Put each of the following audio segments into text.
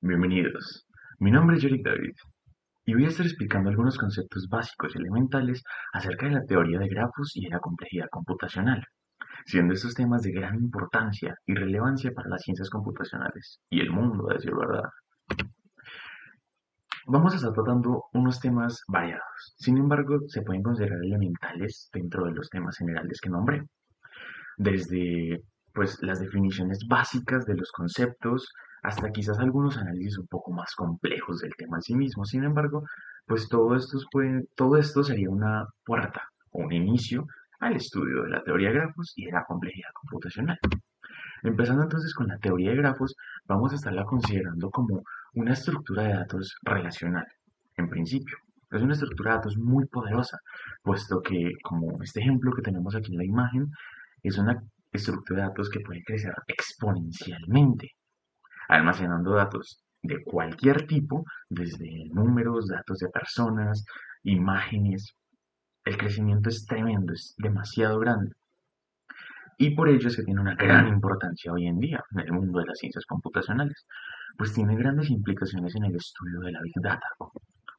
Bienvenidos. Mi nombre es Yorick David y voy a estar explicando algunos conceptos básicos y elementales acerca de la teoría de grafos y de la complejidad computacional, siendo estos temas de gran importancia y relevancia para las ciencias computacionales y el mundo, a decir verdad. Vamos a estar tratando unos temas variados, sin embargo, se pueden considerar elementales dentro de los temas generales que nombré, desde las definiciones básicas de los conceptos hasta quizás algunos análisis un poco más complejos del tema en sí mismo. Sin embargo, todo esto sería una puerta o un inicio al estudio de la teoría de grafos y de la complejidad computacional. Empezando entonces con la teoría de grafos, vamos a estarla considerando como una estructura de datos relacional, en principio. Es una estructura de datos muy poderosa, puesto que, como este ejemplo que tenemos aquí en la imagen, es una estructura de datos que puede crecer exponencialmente, almacenando datos de cualquier tipo, desde números, datos de personas, imágenes. El crecimiento es tremendo, es demasiado grande. Y por ello es que tiene una gran importancia hoy en día en el mundo de las ciencias computacionales, pues tiene grandes implicaciones en el estudio de la Big Data,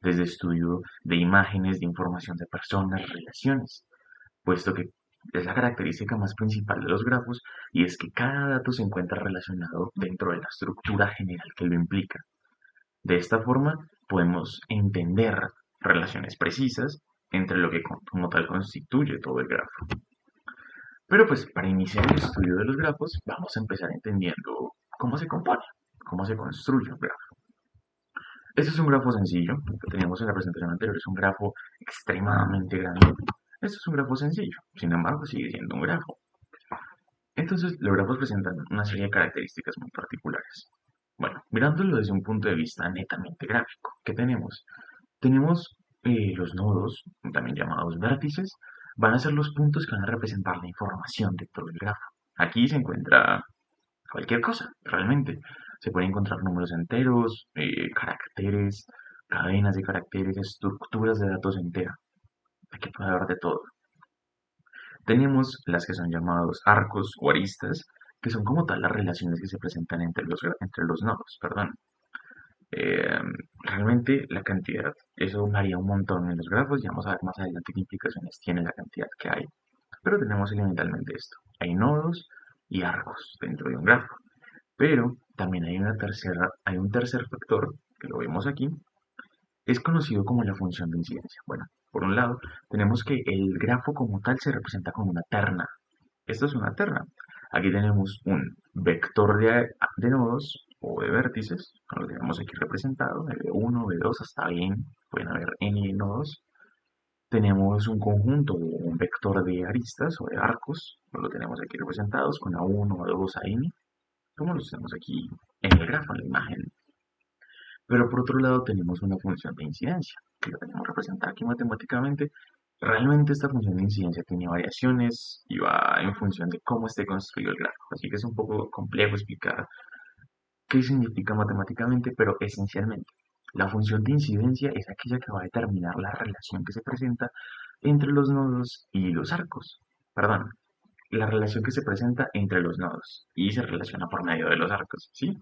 desde estudio de imágenes, de información de personas, relaciones, puesto que es la característica más principal de los grafos y es que cada dato se encuentra relacionado dentro de la estructura general que lo implica. De esta forma podemos entender relaciones precisas entre lo que como tal constituye todo el grafo. Pero pues para iniciar el estudio de los grafos vamos a empezar entendiendo cómo se compone, cómo se construye un grafo. Este es un grafo sencillo, lo que teníamos en la presentación anterior es un grafo extremadamente grande. Este es un grafo sencillo, sin embargo sigue siendo un grafo. Entonces, los grafos presentan una serie de características muy particulares. Bueno, mirándolo desde un punto de vista netamente gráfico, ¿qué tenemos? Tenemos los nodos, también llamados vértices, van a ser los puntos que van a representar la información dentro del grafo. Aquí se encuentra cualquier cosa, realmente. Se pueden encontrar números enteros, caracteres, cadenas de caracteres, estructuras de datos enteras. Aquí puede haber de todo. Tenemos las que son llamados arcos o aristas, que son como tal las relaciones que se presentan entre los nodos, perdón. Eh, Realmente la cantidad, eso varía un montón en los grafos, ya vamos a ver más adelante qué implicaciones tiene la cantidad que hay. Pero tenemos elementalmente esto, hay nodos y arcos dentro de un grafo. Pero también hay un tercer factor, que lo vemos aquí, es conocido como la función de incidencia. Bueno, por un lado, tenemos que el grafo como tal se representa como una terna. Esto es una terna. Aquí tenemos un vector de nodos o de vértices, como lo tenemos aquí representado, de B1, B2 hasta n, pueden haber n nodos. Tenemos un conjunto de un vector de aristas o de arcos, como lo tenemos aquí representados con A1, A2, a n, como los tenemos aquí en el grafo, en la imagen. Pero por otro lado tenemos una función de incidencia, que la tenemos representada aquí matemáticamente. Realmente esta función de incidencia tiene variaciones y va en función de cómo esté construido el gráfico. Así que es un poco complejo explicar qué significa matemáticamente, pero esencialmente la función de incidencia es aquella que va a determinar la relación que se presenta entre los nodos y los arcos. Perdón, la relación que se presenta entre los nodos y se relaciona por medio de los arcos, ¿sí?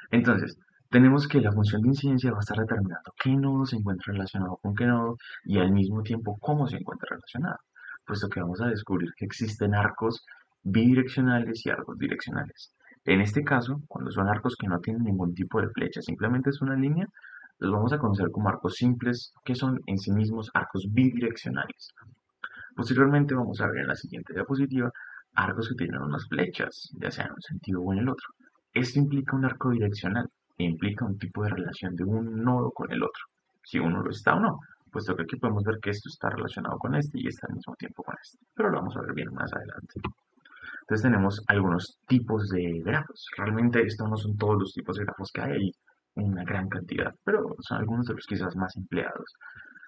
Entonces, tenemos que la función de incidencia va a estar determinando qué nodo se encuentra relacionado con qué nodo y al mismo tiempo cómo se encuentra relacionado, puesto que vamos a descubrir que existen arcos bidireccionales y arcos direccionales. En este caso, cuando son arcos que no tienen ningún tipo de flecha, simplemente es una línea, los vamos a conocer como arcos simples, que son en sí mismos arcos bidireccionales. Posteriormente vamos a ver en la siguiente diapositiva arcos que tienen unas flechas, ya sea en un sentido o en el otro. Esto implica un arco direccional e implica un tipo de relación de un nodo con el otro, si uno lo está o no, puesto que aquí podemos ver que esto está relacionado con este y está al mismo tiempo con este, pero lo vamos a ver bien más adelante. Entonces tenemos algunos tipos de grafos. Realmente estos no son todos los tipos de grafos que hay una gran cantidad, pero son algunos de los quizás más empleados.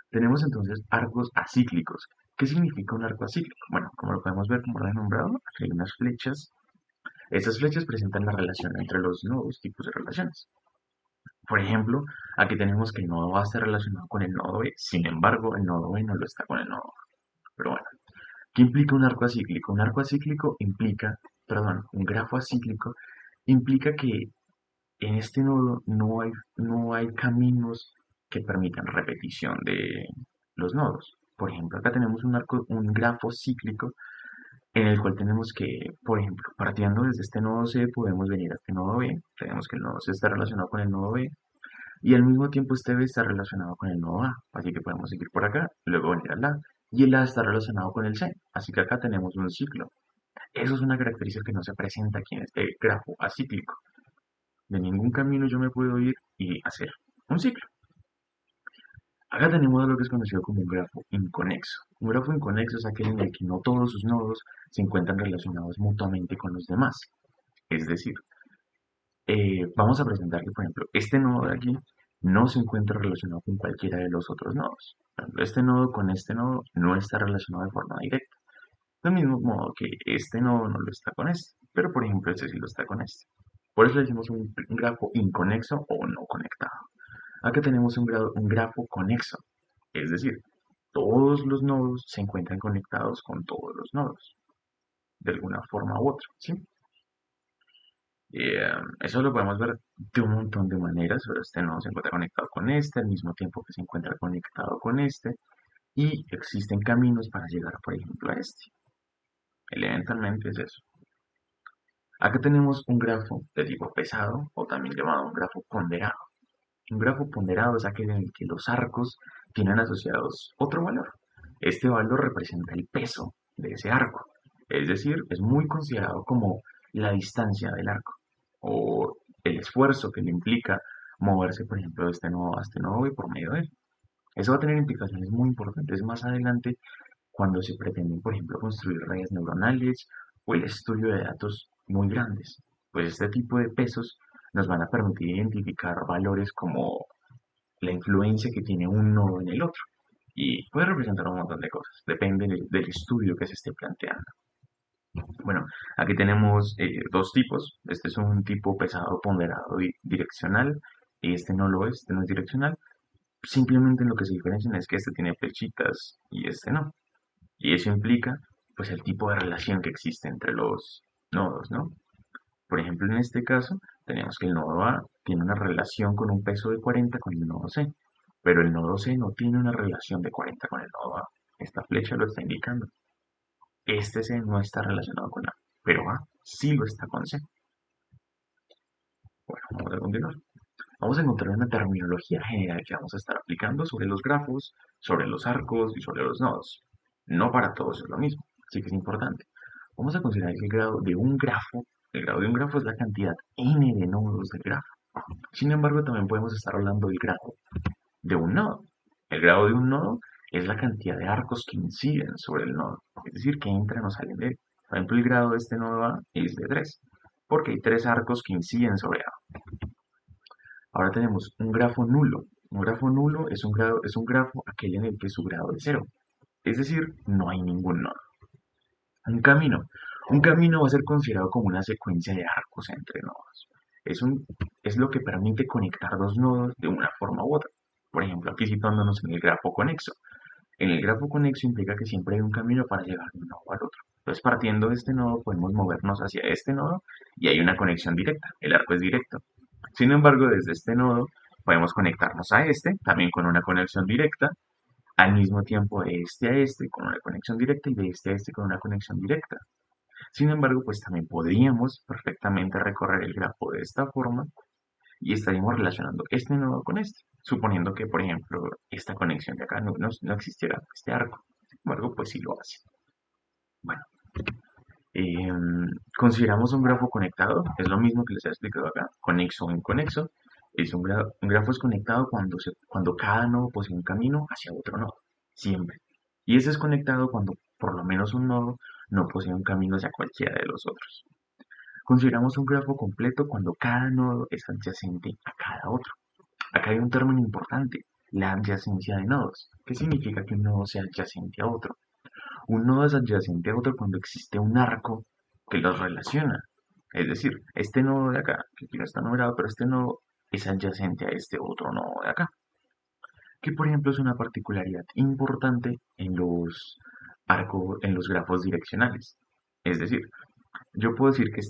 Tenemos entonces arcos acíclicos. ¿Qué significa un arco acíclico? Bueno, como lo podemos ver, como lo he nombrado, aquí hay unas flechas. Estas flechas presentan la relación entre los nuevos tipos de relaciones. Por ejemplo, aquí tenemos que el nodo A está relacionado con el nodo B, sin embargo, el nodo B no lo está con el nodo A. Pero bueno, ¿qué implica un arco acíclico? Un grafo acíclico implica que en este nodo no hay caminos que permitan repetición de los nodos. Por ejemplo, acá tenemos un grafo cíclico en el cual tenemos que, por ejemplo, partiendo desde este nodo C, podemos venir a este nodo B. Tenemos que el nodo C está relacionado con el nodo B y al mismo tiempo este B está relacionado con el nodo A. Así que podemos seguir por acá, luego venir al A. Y el A está relacionado con el C. Así que acá tenemos un ciclo. Eso es una característica que no se presenta aquí en este grafo acíclico. De ningún camino yo me puedo ir y hacer un ciclo. Acá tenemos lo que es conocido como un grafo inconexo. Un grafo inconexo es aquel en el que no todos sus nodos se encuentran relacionados mutuamente con los demás. Es decir, vamos a presentar que, por ejemplo, este nodo de aquí no se encuentra relacionado con cualquiera de los otros nodos. Por ejemplo, este nodo con este nodo no está relacionado de forma directa. Del mismo modo que este nodo no lo está con este, pero por ejemplo este sí lo está con este. Por eso le decimos un grafo inconexo o no conectado. Acá tenemos un grafo conexo, es decir, todos los nodos se encuentran conectados con todos los nodos, de alguna forma u otra, ¿sí? Eso lo podemos ver de un montón de maneras, pero este nodo se encuentra conectado con este, al mismo tiempo que se encuentra conectado con este, y existen caminos para llegar, por ejemplo, a este. Elementalmente es eso. Acá tenemos un grafo de tipo pesado, o también llamado un grafo ponderado. Un grafo ponderado es aquel en el que los arcos tienen asociados otro valor. Este valor representa el peso de ese arco. Es decir, es muy considerado como la distancia del arco o el esfuerzo que le implica moverse, por ejemplo, de este nodo a este nodo y por medio de él. Eso va a tener implicaciones muy importantes más adelante cuando se pretenden, por ejemplo, construir redes neuronales o el estudio de datos muy grandes. Pues este tipo de pesos nos van a permitir identificar valores como la influencia que tiene un nodo en el otro. Y puede representar un montón de cosas, depende del estudio que se esté planteando. Bueno, aquí tenemos dos tipos. Este es un tipo pesado ponderado y direccional, y este no lo es, este no es direccional. Simplemente en lo que se diferencian es que este tiene flechitas y este no. Y eso implica, pues, el tipo de relación que existe entre los nodos, ¿no? Por ejemplo, en este caso, tenemos que el nodo A tiene una relación con un peso de 40 con el nodo C, pero el nodo C no tiene una relación de 40 con el nodo A. Esta flecha lo está indicando. Este C no está relacionado con A, pero A sí lo está con C. Bueno, vamos a continuar. Vamos a encontrar una terminología general que vamos a estar aplicando sobre los grafos, sobre los arcos y sobre los nodos. No para todos es lo mismo, así que es importante. Vamos a considerar que el grado de un grafo es la cantidad n de nodos del grafo. Sin embargo, también podemos estar hablando del grado de un nodo. El grado de un nodo es la cantidad de arcos que inciden sobre el nodo, es decir, que entran o salen de él. Por ejemplo, el grado de este nodo A es de 3, porque hay 3 arcos que inciden sobre A. Ahora tenemos un grafo nulo. Un grafo nulo es un grafo aquel en el que su grado es cero. Es decir, no hay ningún nodo. Un camino. Un camino va a ser considerado como una secuencia de arcos entre nodos. Es, un, es lo que permite conectar dos nodos de una forma u otra. Por ejemplo, aquí situándonos en el grafo conexo. En el grafo conexo implica que siempre hay un camino para llegar de un nodo al otro. Entonces, partiendo de este nodo, podemos movernos hacia este nodo y hay una conexión directa. El arco es directo. Sin embargo, desde este nodo podemos conectarnos a este, también con una conexión directa, al mismo tiempo de este a este con una conexión directa y de este a este con una conexión directa. Sin embargo, pues también podríamos perfectamente recorrer el grafo de esta forma y estaríamos relacionando este nodo con este, suponiendo que, por ejemplo, esta conexión de acá no existiera este arco. Sin embargo, pues sí lo hace. Bueno, consideramos un grafo conectado, es lo mismo que les he explicado acá, conexo o inconexo. Un grafo es conectado cuando cada nodo posee un camino hacia otro nodo, siempre. Y es desconectado cuando por lo menos un nodo no posee un camino hacia cualquiera de los otros. Consideramos un grafo completo cuando cada nodo es adyacente a cada otro. Acá hay un término importante, la adyacencia de nodos. ¿Qué significa que un nodo sea adyacente a otro? Un nodo es adyacente a otro cuando existe un arco que los relaciona. Es decir, este nodo de acá, que aquí no está numerado, pero este nodo es adyacente a este otro nodo de acá. Que por ejemplo es una particularidad importante en los grafos direccionales. Es decir, yo puedo decir que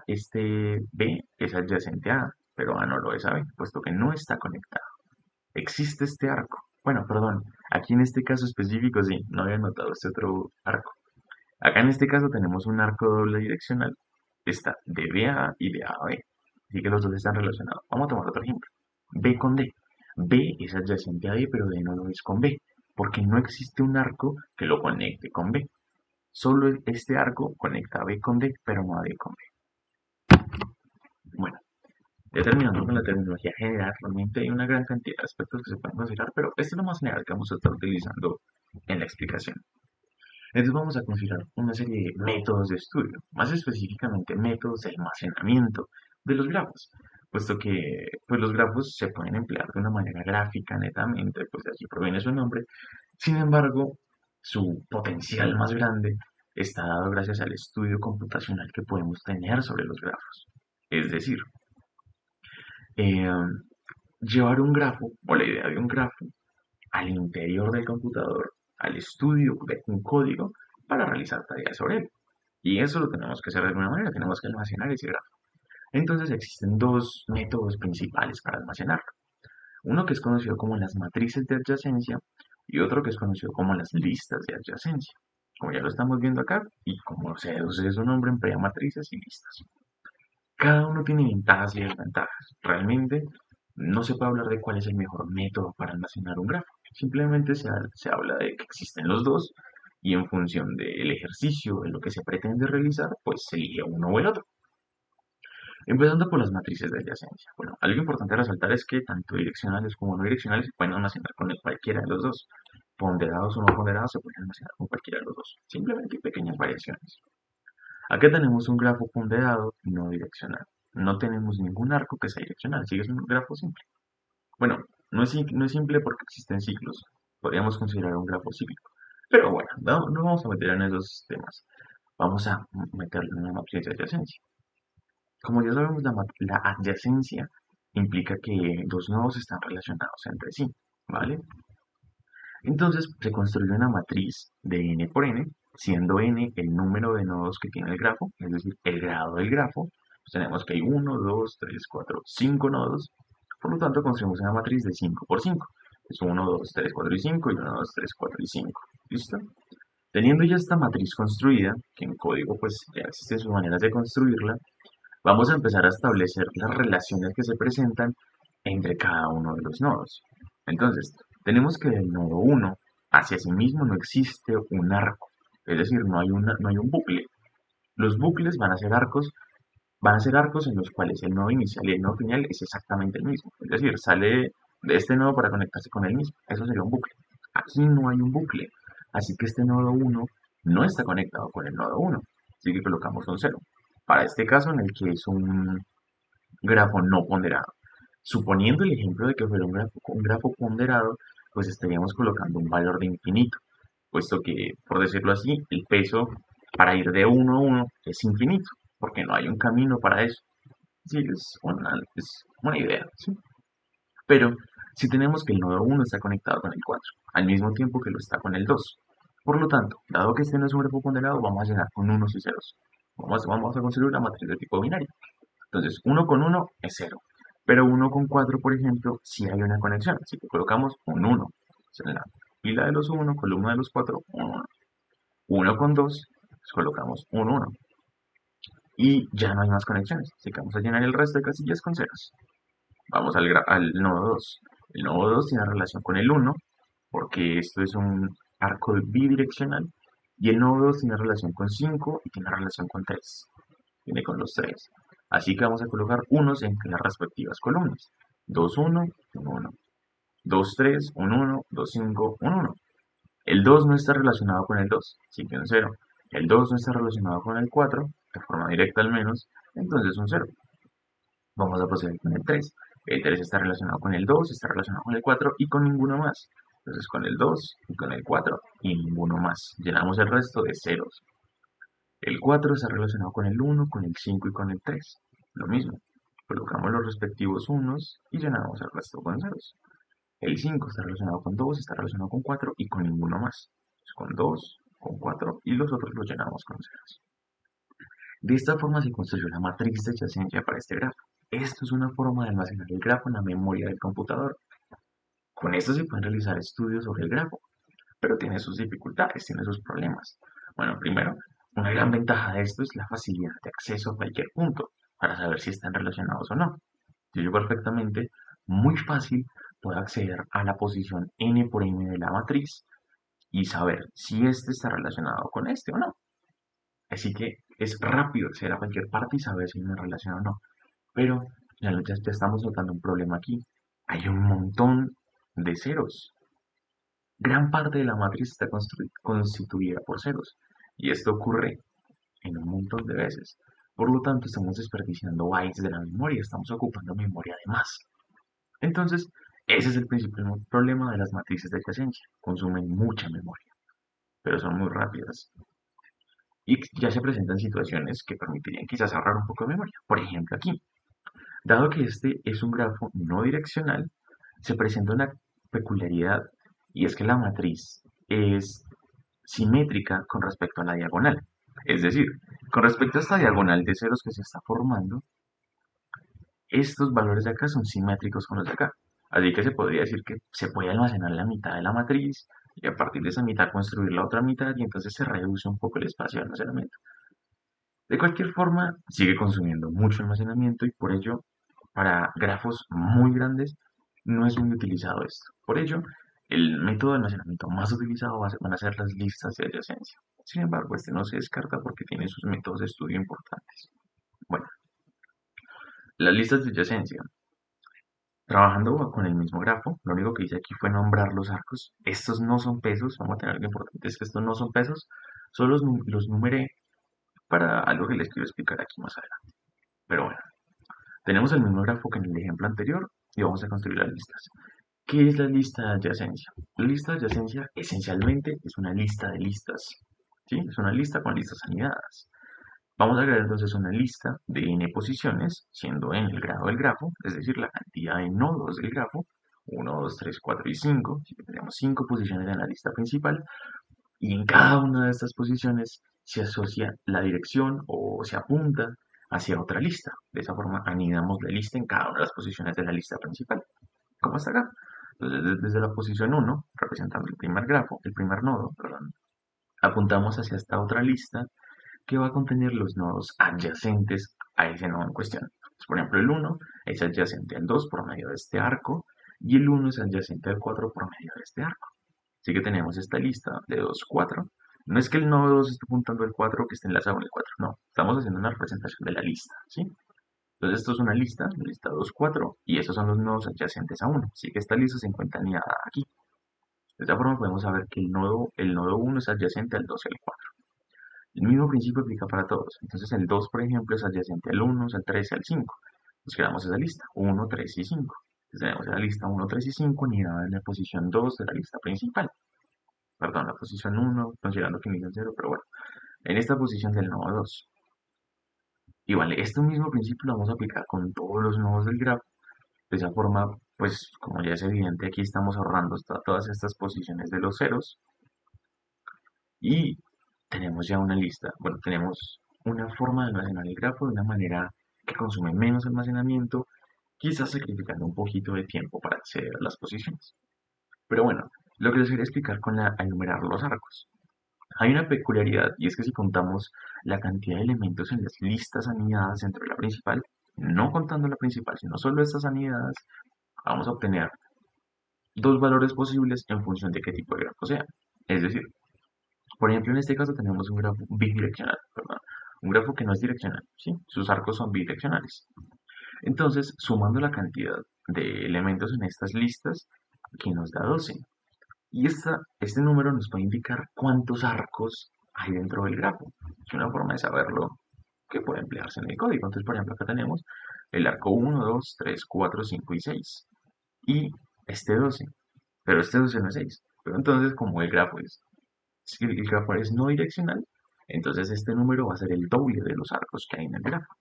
este B es adyacente a A, pero A no lo es A B, puesto que no está conectado. Existe este arco. Bueno, perdón, aquí en este caso específico sí, no había notado este otro arco. Acá en este caso tenemos un arco doble direccional. Está de B a A y de A a B. Así que los dos están relacionados. Vamos a tomar otro ejemplo. B con D. B es adyacente a D, pero D no lo es con B, porque no existe un arco que lo conecte con B. Solo este arco conecta a B con D, pero no a D con B. Bueno, ya terminando con la terminología general, realmente hay una gran cantidad de aspectos que se pueden considerar, pero este es lo más general que vamos a estar utilizando en la explicación. Entonces vamos a considerar una serie de métodos de estudio, más específicamente métodos de almacenamiento de los grafos, puesto que pues, los grafos se pueden emplear de una manera gráfica netamente, pues de allí proviene su nombre. Sin embargo, su potencial más grande está dado gracias al estudio computacional que podemos tener sobre los grafos. Es decir, eh, llevar un grafo o la idea de un grafo al interior del computador, al estudio de un código para realizar tareas sobre él. Y eso lo tenemos que hacer de alguna manera, tenemos que almacenar ese grafo. Entonces existen dos métodos principales para almacenarlo. Uno que es conocido como las matrices de adyacencia y otro que es conocido como las listas de adyacencia. Como ya lo estamos viendo acá, y como se deduce de su nombre, emplea matrices y listas. Cada uno tiene ventajas y desventajas. Realmente no se puede hablar de cuál es el mejor método para almacenar un grafo. Simplemente se habla de que existen los dos y en función del ejercicio, de lo que se pretende realizar, pues se elige uno o el otro. Empezando por las matrices de adyacencia. Bueno, algo importante a resaltar es que tanto direccionales como no direccionales se pueden almacenar con cualquiera de los dos. Ponderados o no ponderados se pueden almacenar con cualquiera de los dos. Simplemente hay pequeñas variaciones. Acá tenemos un grafo ponderado no direccional. No tenemos ningún arco que sea direccional, sigue siendo un grafo simple. Bueno, no es simple porque existen ciclos. Podríamos considerar un grafo cíclico. Pero bueno, no vamos a meter en esos temas. Vamos a meterle una matriz de adyacencia. Como ya sabemos, la adyacencia implica que dos nodos están relacionados entre sí, ¿vale? Entonces se construye una matriz de n por n, siendo n el número de nodos que tiene el grafo, es decir, el grado del grafo. Pues tenemos que hay 1, 2, 3, 4, 5 nodos. Por lo tanto, construimos una matriz de 5 por 5. Es 1, 2, 3, 4 y 5 y 1, 2, 3, 4 y 5. ¿Listo? Teniendo ya esta matriz construida, que en código pues ya existen sus maneras de construirla, vamos a empezar a establecer las relaciones que se presentan entre cada uno de los nodos. Entonces, tenemos que del nodo 1 hacia sí mismo no existe un arco, es decir, no hay un bucle. Los bucles van a ser arcos en los cuales el nodo inicial y el nodo final es exactamente el mismo. Es decir, sale de este nodo para conectarse con el mismo. Eso sería un bucle. Aquí no hay un bucle, así que este nodo 1 no está conectado con el nodo 1, así que colocamos un 0. Para este caso en el que es un grafo no ponderado. Suponiendo el ejemplo de que fuera un grafo ponderado, pues estaríamos colocando un valor de infinito, puesto que, por decirlo así, el peso para ir de 1 a 1 es infinito, porque no hay un camino para eso. Sí, es una idea, ¿sí? Pero si tenemos que el nodo 1 está conectado con el 4, al mismo tiempo que lo está con el 2. Por lo tanto, dado que este no es un grafo ponderado, vamos a llenar con unos y ceros. Vamos a construir una matriz de tipo binario. Entonces, uno con uno es cero. Pero uno con 4, por ejemplo, sí hay una conexión. Así que colocamos un 1. En la fila de los 1, columna de los 4, un 1. Uno con 2, pues colocamos un 1. Y ya no hay más conexiones. Así que vamos a llenar el resto de casillas con ceros. Vamos al nodo 2. El nodo 2 tiene relación con el 1, porque esto es un arco bidireccional. Y el nodo 2 tiene relación con 5 y tiene relación con 3. Viene con los 3. Así que vamos a colocar unos en las respectivas columnas. 2, 1, 1, 1. 2, 3, 1, 1, 2, 5, 1, 1. El 2 no está relacionado con el 2, así que un 0. El 2 no está relacionado con el 4, de forma directa al menos, entonces un 0. Vamos a proceder con el 3. El 3 está relacionado con el 2, está relacionado con el 4 y con ninguno más. Entonces con el 2 y con el 4 y ninguno más. Llenamos el resto de ceros. El 4 está relacionado con el 1, con el 5 y con el 3. Lo mismo. Colocamos los respectivos unos y llenamos el resto con ceros. El 5 está relacionado con 2, está relacionado con 4 y con ninguno más. Con 2, con 4 y los otros los llenamos con ceros. De esta forma se construyó la matriz de adyacencia para este grafo. Esto es una forma de almacenar el grafo en la memoria del computador. Con esto se pueden realizar estudios sobre el grafo, pero tiene sus dificultades, tiene sus problemas. Bueno, primero, una gran ventaja de esto es la facilidad de acceso a cualquier punto para saber si están relacionados o no. Yo perfectamente, muy fácil, puedo acceder a la posición n por m de la matriz y saber si este está relacionado con este o no. Así que es rápido acceder a cualquier parte y saber si hay una relación o no. Pero ya estamos notando un problema aquí. Hay un montón de ceros. Gran parte de la matriz está constituida por ceros. Y esto ocurre en un montón de veces. Por lo tanto, estamos desperdiciando bytes de la memoria, estamos ocupando memoria de más. Entonces, ese es el principal problema de las matrices de adyacencia. Consumen mucha memoria, pero son muy rápidas. Y ya se presentan situaciones que permitirían quizás ahorrar un poco de memoria. Por ejemplo, aquí, dado que este es un grafo no direccional, se presenta una peculiaridad y es que la matriz es simétrica con respecto a la diagonal. Es decir, con respecto a esta diagonal de ceros que se está formando, estos valores de acá son simétricos con los de acá. Así que se podría decir que se puede almacenar la mitad de la matriz y a partir de esa mitad construir la otra mitad y entonces se reduce un poco el espacio de almacenamiento. De cualquier forma, sigue consumiendo mucho almacenamiento y por ello, para grafos muy grandes, no es muy utilizado esto. Por ello, el método de almacenamiento más utilizado van a ser las listas de adyacencia. Sin embargo, este no se descarta porque tiene sus métodos de estudio importantes. Bueno, las listas de adyacencia. Trabajando con el mismo grafo, lo único que hice aquí fue nombrar los arcos. Estos no son pesos, vamos a tener algo importante, es que estos no son pesos, solo los numeré para algo que les quiero explicar aquí más adelante. Pero bueno, tenemos el mismo grafo que en el ejemplo anterior y vamos a construir las listas. ¿Qué es la lista de adyacencia? La lista de adyacencia esencialmente es una lista de listas. ¿Sí? Es una lista con listas anidadas. Vamos a crear entonces una lista de n posiciones, siendo n el grado del grafo, es decir, la cantidad de nodos del grafo, 1, 2, 3, 4 y 5. Así que tenemos 5 posiciones en la lista principal y en cada una de estas posiciones se asocia la dirección o se apunta hacia otra lista. De esa forma anidamos la lista en cada una de las posiciones de la lista principal, como hasta acá. Entonces, desde la posición 1, representando el primer grafo, el primer nodo, perdón, apuntamos hacia esta otra lista que va a contener los nodos adyacentes a ese nodo en cuestión. Entonces, por ejemplo, el 1 es adyacente al 2 por medio de este arco y el 1 es adyacente al 4 por medio de este arco. Así que tenemos esta lista de 2, 4. No es que el nodo 2 esté apuntando al 4 que esté enlazado con el 4, no. Estamos haciendo una representación de la lista, ¿sí? Entonces esto es una lista, la lista 2, 4, y esos son los nodos adyacentes a 1. Así que esta lista se encuentra anidada aquí. De esta forma podemos saber que el nodo 1 es adyacente al 2 y al 4. El mismo principio aplica para todos. Entonces el 2, por ejemplo, es adyacente al 1, al 3 y al 5. Nos creamos esa lista, 1, 3 y 5. Entonces tenemos la lista 1, 3 y 5 unida en la posición 2 de la lista principal. Perdón, la posición 1, considerando que inicia en 0, pero bueno, en esta posición del nodo 2. Y vale, este mismo principio lo vamos a aplicar con todos los nodos del grafo. De esa forma, pues como ya es evidente, aquí estamos ahorrando todas estas posiciones de los ceros y tenemos ya una lista. Bueno, tenemos una forma de almacenar el grafo de una manera que consume menos almacenamiento, quizás sacrificando un poquito de tiempo para acceder a las posiciones. Pero bueno, lo que les quería explicar con al enumerar los arcos. Hay una peculiaridad y es que si contamos la cantidad de elementos en las listas anidadas dentro de la principal, no contando la principal, sino solo estas anidadas, vamos a obtener dos valores posibles en función de qué tipo de grafo sea. Es decir, por ejemplo, en este caso tenemos un grafo bidireccional, perdón, un grafo que no es direccional, ¿sí? Sus arcos son bidireccionales. Entonces, sumando la cantidad de elementos en estas listas, aquí nos da 12. Y este número nos puede indicar cuántos arcos hay dentro del grafo. Es una forma de saberlo que puede emplearse en el código. Entonces, por ejemplo, acá tenemos el arco 1, 2, 3, 4, 5 y 6. Y este 12. Pero este 12 no es 6. Pero entonces, como si el grafo es no direccional, entonces este número va a ser el doble de los arcos que hay en el grafo.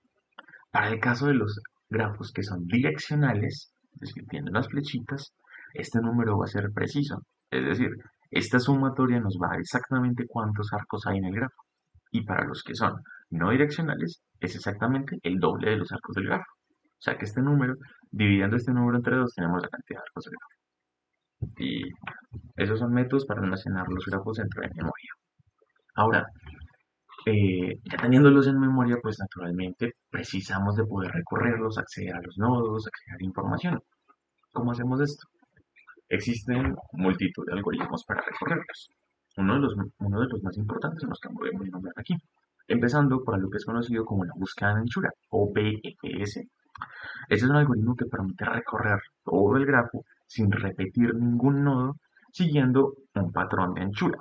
Para el caso de los grafos que son direccionales, es decir, tienen las flechitas, este número va a ser preciso. Es decir, esta sumatoria nos va a dar exactamente cuántos arcos hay en el grafo. Y para los que son no direccionales, es exactamente el doble de los arcos del grafo. sea que este número, dividiendo este número entre 2, tenemos la cantidad de arcos de grafo. Y esos son métodos para almacenar los grafos dentro de memoria. Ahora, ya teniéndolos en memoria, pues naturalmente precisamos de poder recorrerlos, acceder a los nodos, acceder a información. ¿Cómo hacemos esto? Existen multitud de algoritmos para recorrerlos. Uno de los más importantes son los que voy a nombrar aquí. Empezando por algo que es conocido como la búsqueda de anchura, o BFS. Este es un algoritmo que permite recorrer todo el grafo sin repetir ningún nodo, siguiendo un patrón de anchura.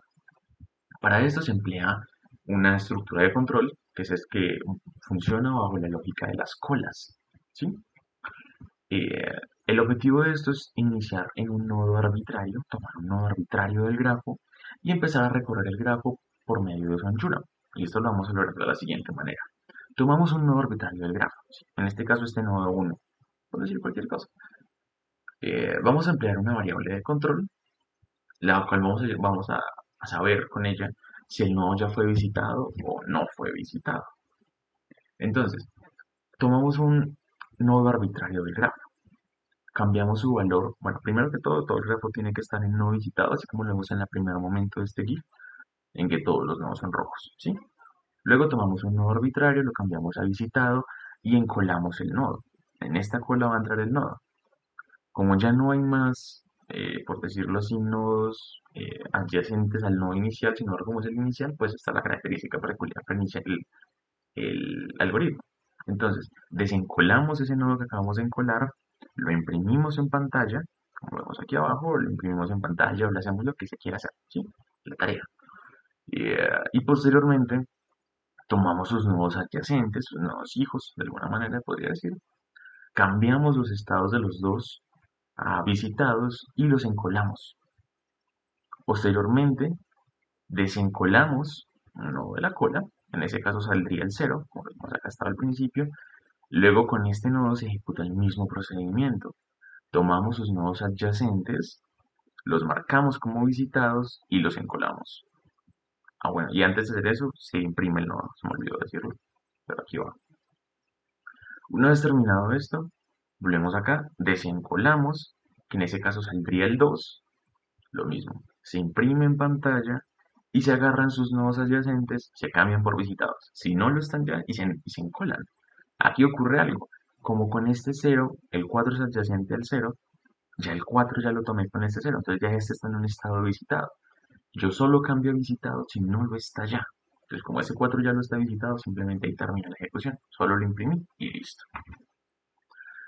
Para esto se emplea una estructura de control que funciona bajo la lógica de las colas, ¿sí? Eh, el objetivo de esto es iniciar en un nodo arbitrario, tomar un nodo arbitrario del grafo y empezar a recorrer el grafo por medio de su anchura. Y esto lo vamos a lograr de la siguiente manera. Tomamos un nodo arbitrario del grafo, ¿sí? En este caso este nodo 1, por decir cualquier cosa. Vamos a emplear una variable de control, la cual vamos a saber con ella si el nodo ya fue visitado o no fue visitado. Entonces, tomamos un nodo arbitrario del grafo, cambiamos su valor. Bueno, primero que todo el grafo tiene que estar en no visitado, así como lo vemos en el primer momento de este GIF, en que todos los nodos son rojos, ¿sí? Luego tomamos un nodo arbitrario, lo cambiamos a visitado y encolamos el nodo. En esta cola va a entrar el nodo. Como ya no hay más, por decirlo así, nodos adyacentes al nodo inicial, sino ahora como es el inicial, pues está la característica peculiar para iniciar el algoritmo. Entonces, desencolamos ese nodo que acabamos de encolar, lo imprimimos en pantalla, como vemos aquí abajo, lo imprimimos en pantalla o le hacemos lo que se quiera hacer, ¿sí? La tarea. Y posteriormente tomamos sus nodos adyacentes, sus nodos hijos, de alguna manera podría decir, cambiamos los estados de los dos a visitados y los encolamos. Posteriormente, desencolamos un nodo de la cola, en ese caso saldría el 0, como vemos acá estaba al principio. Luego con este nodo se ejecuta el mismo procedimiento. Tomamos sus nodos adyacentes, los marcamos como visitados y los encolamos. Ah, bueno, y antes de hacer eso se imprime el nodo, se me olvidó decirlo, pero aquí va. Una vez terminado esto, volvemos acá, desencolamos, que en ese caso saldría el 2, lo mismo, se imprime en pantalla y se agarran sus nodos adyacentes, se cambian por visitados. Si no lo están ya y se encolan. Aquí ocurre algo. Como con este 0, el 4 es adyacente al 0, ya el 4 ya lo tomé con este 0, entonces ya este está en un estado visitado. Yo solo cambio a visitado si no lo está ya. Entonces como ese 4 ya lo está visitado, simplemente ahí termina la ejecución. Solo lo imprimí y listo.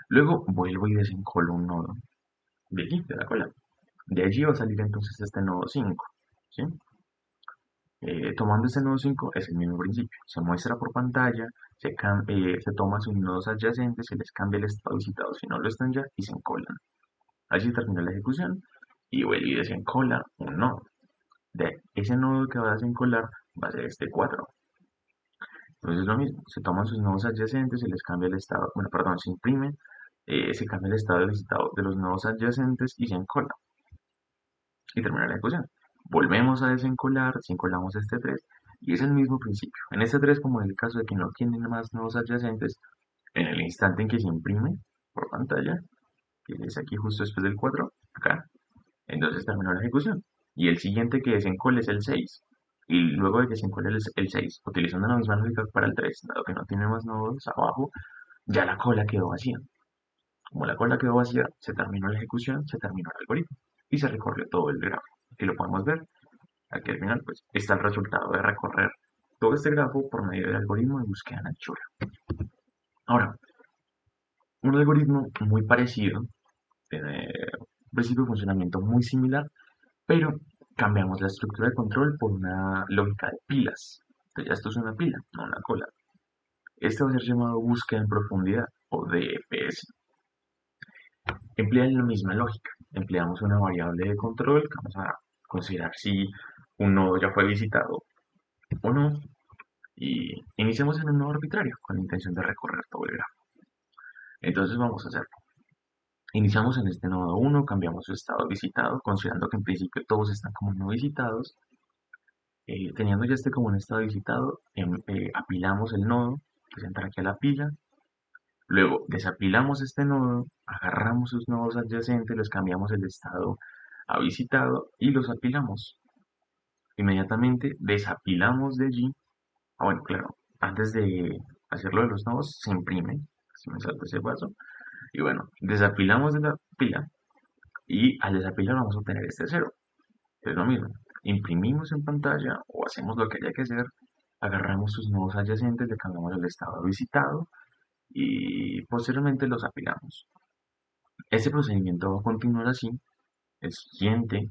Luego vuelvo y desencolo un nodo de aquí, de la cola. De allí va a salir entonces este nodo 5, ¿sí? Tomando este nodo 5 es el mismo principio. Se muestra por pantalla, se toman sus nodos adyacentes, se les cambia el estado visitado si no lo están ya y se encolan. Allí termina la ejecución y vuelve y desencola un nodo. De ese nodo que va a desencolar va a ser este 4. Entonces es lo mismo, se toman sus nodos adyacentes, se les cambia el estado, bueno, perdón, se imprime, se cambia el estado visitado de los nodos adyacentes y se encola. Y termina la ejecución. Volvemos a desencolar, desencolamos este 3 y es el mismo principio. En este 3, como en el caso de que no tienen más nodos adyacentes, en el instante en que se imprime por pantalla, que es aquí justo después del 4, acá, entonces terminó la ejecución. Y el siguiente que desencole es el 6. Y luego de que se encole el 6, utilizando la misma lógica para el 3, dado que no tiene más nodos abajo, ya la cola quedó vacía. Como la cola quedó vacía, se terminó la ejecución, se terminó el algoritmo y se recorrió todo el grafo. Aquí lo podemos ver. Aquí al final pues está el resultado de recorrer todo este grafo por medio del algoritmo de búsqueda en anchura. Ahora, un algoritmo muy parecido, tiene un principio de funcionamiento muy similar, pero cambiamos la estructura de control por una lógica de pilas. Entonces ya esto es una pila, no una cola. Este va a ser llamado búsqueda en profundidad o DFS. Emplean la misma lógica. Empleamos una variable de control que vamos a considerar si un nodo ya fue visitado o no. Y iniciamos en un nodo arbitrario con la intención de recorrer todo el grafo. Entonces vamos a hacerlo. Iniciamos en este nodo 1, cambiamos su estado visitado, considerando que en principio todos están como no visitados. Teniendo ya este como un estado visitado, apilamos el nodo, que entra aquí a la pila, Luego desapilamos este nodo, agarramos sus nodos adyacentes, les cambiamos el estado a visitado y los apilamos. Inmediatamente desapilamos de allí. Bueno, claro, antes de hacerlo de los nodos se imprime, si me salto ese paso. Y bueno, desapilamos de la pila y al desapilar vamos a obtener este cero. Es lo mismo, imprimimos en pantalla o hacemos lo que haya que hacer, agarramos sus nodos adyacentes, le cambiamos el estado a visitado y posteriormente los apilamos. Este procedimiento va a continuar así. El siguiente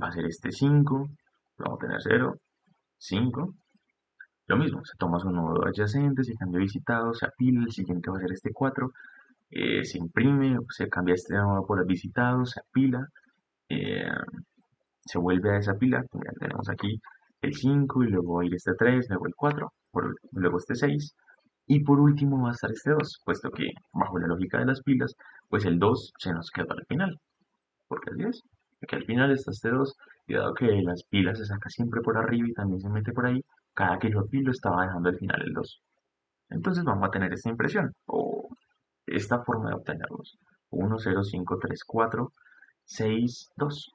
va a ser este 5, vamos a tener 0, 5. Lo mismo, se toma su nodo adyacente, se cambia visitado, se apila, el siguiente va a ser este 4, se imprime, se cambia este nodo por el visitado, se apila, eh, se vuelve a desapilar, como ya tenemos aquí el 5 y luego va a ir este 3, luego el 4, luego este 6 y por último va a estar este 2, puesto que bajo la lógica de las pilas, pues el 2 se nos quedó al final, porque así es. Aquí al final está este 2 y dado que las pilas se saca siempre por arriba y también se mete por ahí, cada que yo apilo estaba dejando al final el 2. Entonces vamos a tener esta impresión o esta forma de obtenerlos. 1, 0, 5, 3, 4, 6, 2.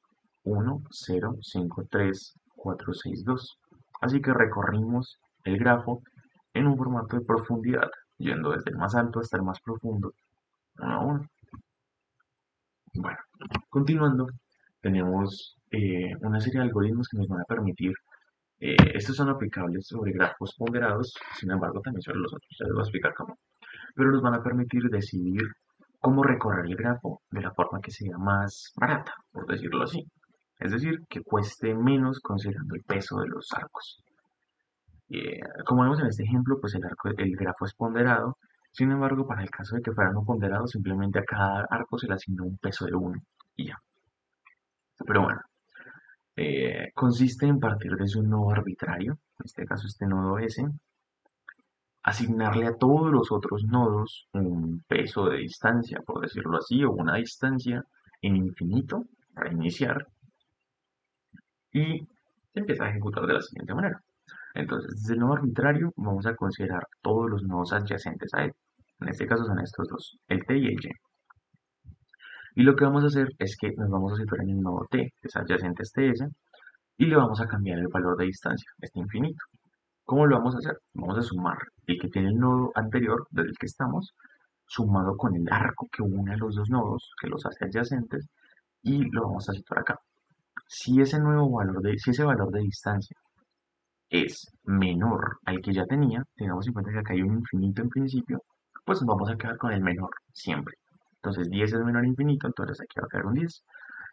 1, 0, 5, 3, 4, 6, 2. Así que recorrimos el grafo en un formato de profundidad, yendo desde el más alto hasta el más profundo, 1 a 1. Bueno, continuando, tenemos una serie de algoritmos que nos van a permitir, estos son aplicables sobre grafos ponderados, sin embargo también sobre los otros, ya les voy a explicar cómo, pero nos van a permitir decidir cómo recorrer el grafo de la forma que sea más barata, por decirlo así. Es decir, que cueste menos considerando el peso de los arcos. Como vemos en este ejemplo, pues el grafo es ponderado. Sin embargo, para el caso de que fuera no ponderado, simplemente a cada arco se le asignó un peso de 1 y ya. Pero bueno, consiste en partir desde un nodo arbitrario, en este caso este nodo S, asignarle a todos los otros nodos un peso de distancia, por decirlo así, o una distancia en infinito para iniciar y se empieza a ejecutar de la siguiente manera. Entonces, desde el nodo arbitrario vamos a considerar todos los nodos adyacentes a él. En este caso son estos dos, el T y el Y. Y lo que vamos a hacer es que nos vamos a situar en el nodo T, que es adyacente a este S, y le vamos a cambiar el valor de distancia, este infinito. ¿Cómo lo vamos a hacer? Vamos a sumar el que tiene el nodo anterior desde el que estamos, sumado con el arco que une a los dos nodos, que los hace adyacentes, y lo vamos a situar acá. Si ese valor de distancia es menor al que ya tenía, tengamos en cuenta que acá hay un infinito en principio, pues nos vamos a quedar con el menor siempre. Entonces 10 es menor a infinito, entonces aquí va a quedar un 10.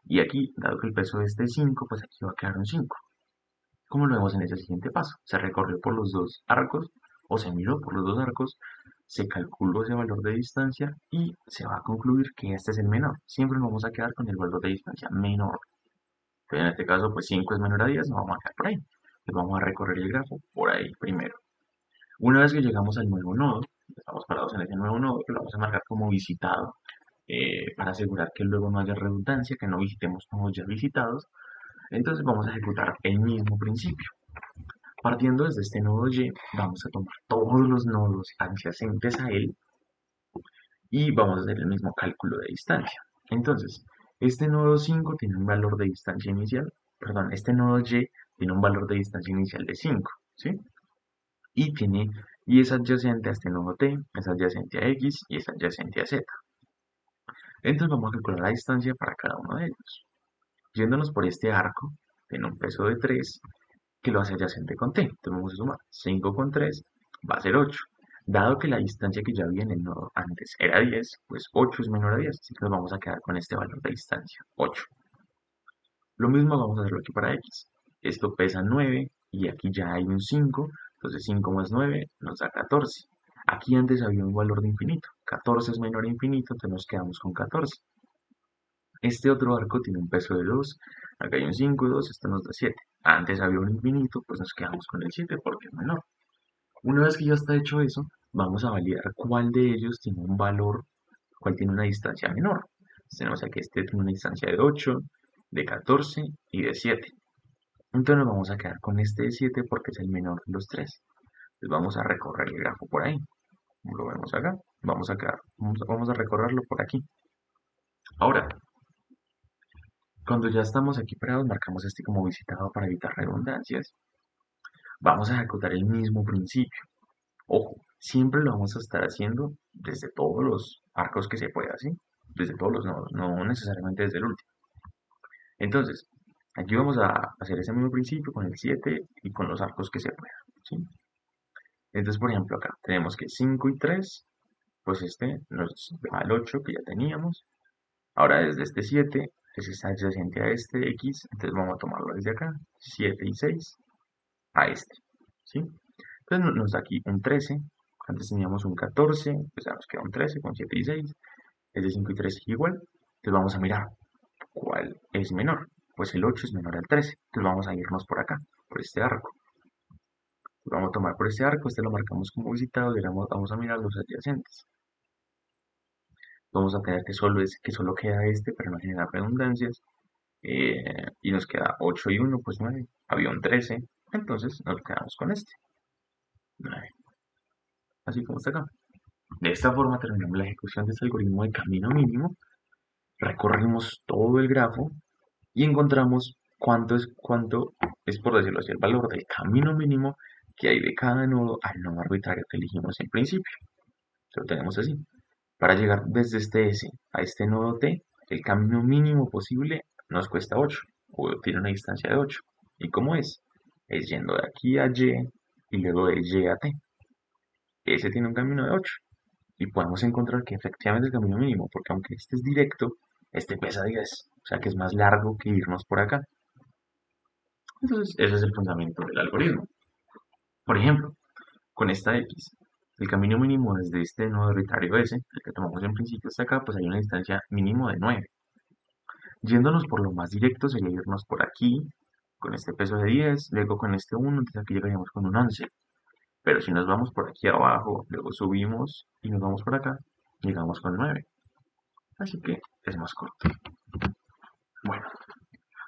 Y aquí, dado que el peso de este es 5, pues aquí va a quedar un 5. Como lo vemos en ese siguiente paso, se recorrió por los dos arcos o se miró por los dos arcos, se calculó ese valor de distancia y se va a concluir que este es el menor. Siempre nos vamos a quedar con el valor de distancia menor. Pero en este caso, pues 5 es menor a 10, nos vamos a quedar por ahí. Entonces vamos a recorrer el grafo por ahí primero. Una vez que llegamos al nuevo nodo, estamos parados en ese nuevo nodo, que lo vamos a marcar como visitado, para asegurar que luego no haya redundancia, que no visitemos nodos ya visitados. Entonces vamos a ejecutar el mismo principio. Partiendo desde este nodo Y, vamos a tomar todos los nodos adyacentes a él y vamos a hacer el mismo cálculo de distancia. Entonces, este nodo 5 tiene un valor de distancia inicial, perdón, este nodo Y tiene un valor de distancia inicial de 5, ¿sí? Y es adyacente a este nodo T, es adyacente a X y es adyacente a Z. Entonces vamos a calcular la distancia para cada uno de ellos. Yéndonos por este arco, tiene un peso de 3 que lo hace adyacente con T. Entonces vamos a sumar 5 con 3 va a ser 8. Dado que la distancia que ya había en el nodo antes era 10, pues 8 es menor a 10, así que nos vamos a quedar con este valor de distancia, 8. Lo mismo vamos a hacerlo aquí para X. Esto pesa 9 y aquí ya hay un 5, entonces 5 más 9 nos da 14. Aquí antes había un valor de infinito, 14 es menor a infinito, entonces nos quedamos con 14. Este otro arco tiene un peso de 2, acá hay un 5 y 2, esto nos da 7. Antes había un infinito, pues nos quedamos con el 7 porque es menor. Una vez que ya está hecho eso, vamos a validar cuál de ellos tiene un valor, cuál tiene una distancia menor. Tenemos aquí este tiene una distancia de 8, de 14 y de 7. Entonces nos vamos a quedar con este de 7 porque es el menor de los tres. Entonces vamos a recorrer el grafo por ahí. Lo vemos acá. Vamos a recorrerlo por aquí. Ahora, cuando ya estamos aquí parados, marcamos este como visitado para evitar redundancias. Vamos a ejecutar el mismo principio. Ojo, siempre lo vamos a estar haciendo desde todos los arcos que se pueda, ¿sí? Desde todos los nodos, no necesariamente desde el último. Entonces, aquí vamos a hacer ese mismo principio con el 7 y con los arcos que se puedan, ¿sí? Entonces, por ejemplo, acá tenemos que 5 y 3, pues este nos da el 8 que ya teníamos. Ahora desde este 7, que se está adyacente a este X, entonces vamos a tomarlo desde acá, 7 y 6, a este, ¿sí? Entonces nos da aquí un 13, antes teníamos un 14, pues ya nos queda un 13 con 7 y 6, es de 5 y 3 es igual, entonces vamos a mirar cuál es menor, pues el 8 es menor al 13, entonces vamos a irnos por acá, por este arco. Vamos a tomar por este arco, este lo marcamos como visitado y vamos a mirar los adyacentes. Vamos a tener que solo queda este para no generar redundancias. Y nos queda 8 y 1, pues 9. Había un 13, entonces nos quedamos con este. 9, así como está acá. De esta forma terminamos la ejecución de este algoritmo de camino mínimo. Recorrimos todo el grafo y encontramos cuánto es, por decirlo así, el valor del camino mínimo que hay de cada nodo al nodo arbitrario que elegimos en principio. Lo tenemos así. Para llegar desde este S a este nodo T, el camino mínimo posible nos cuesta 8, o tiene una distancia de 8. ¿Y cómo es? Es yendo de aquí a Y y luego de Y a T. Ese tiene un camino de 8. Y podemos encontrar que efectivamente es el camino mínimo, porque aunque este es directo, este pesa 10. O sea que es más largo que irnos por acá. Entonces, ese es el fundamento del algoritmo. Por ejemplo, con esta X, el camino mínimo desde este nodo arbitrario S, el que tomamos en principio hasta acá, pues hay una distancia mínimo de 9. Yéndonos por lo más directo sería irnos por aquí, con este peso de 10, luego con este 1, entonces aquí llegaríamos con un 11. Pero si nos vamos por aquí abajo, luego subimos y nos vamos por acá, llegamos con 9. Así que es más corto. Bueno,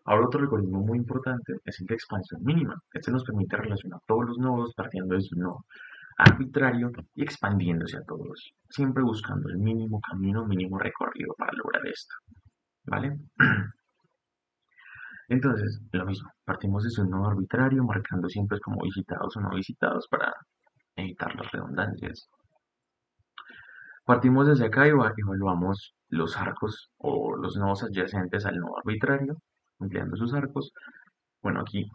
ahora otro algoritmo muy importante es el de expansión mínima. Este nos permite relacionar todos los nodos partiendo de su nodo arbitrario y expandiéndose a todos, siempre buscando el mínimo camino, mínimo recorrido para lograr esto. ¿Vale? Entonces, lo mismo, partimos de un nodo arbitrario, marcando siempre como visitados o no visitados para evitar las redundancias. Partimos desde acá y evaluamos los arcos o los nodos adyacentes al nodo arbitrario, empleando sus arcos. Bueno, aquí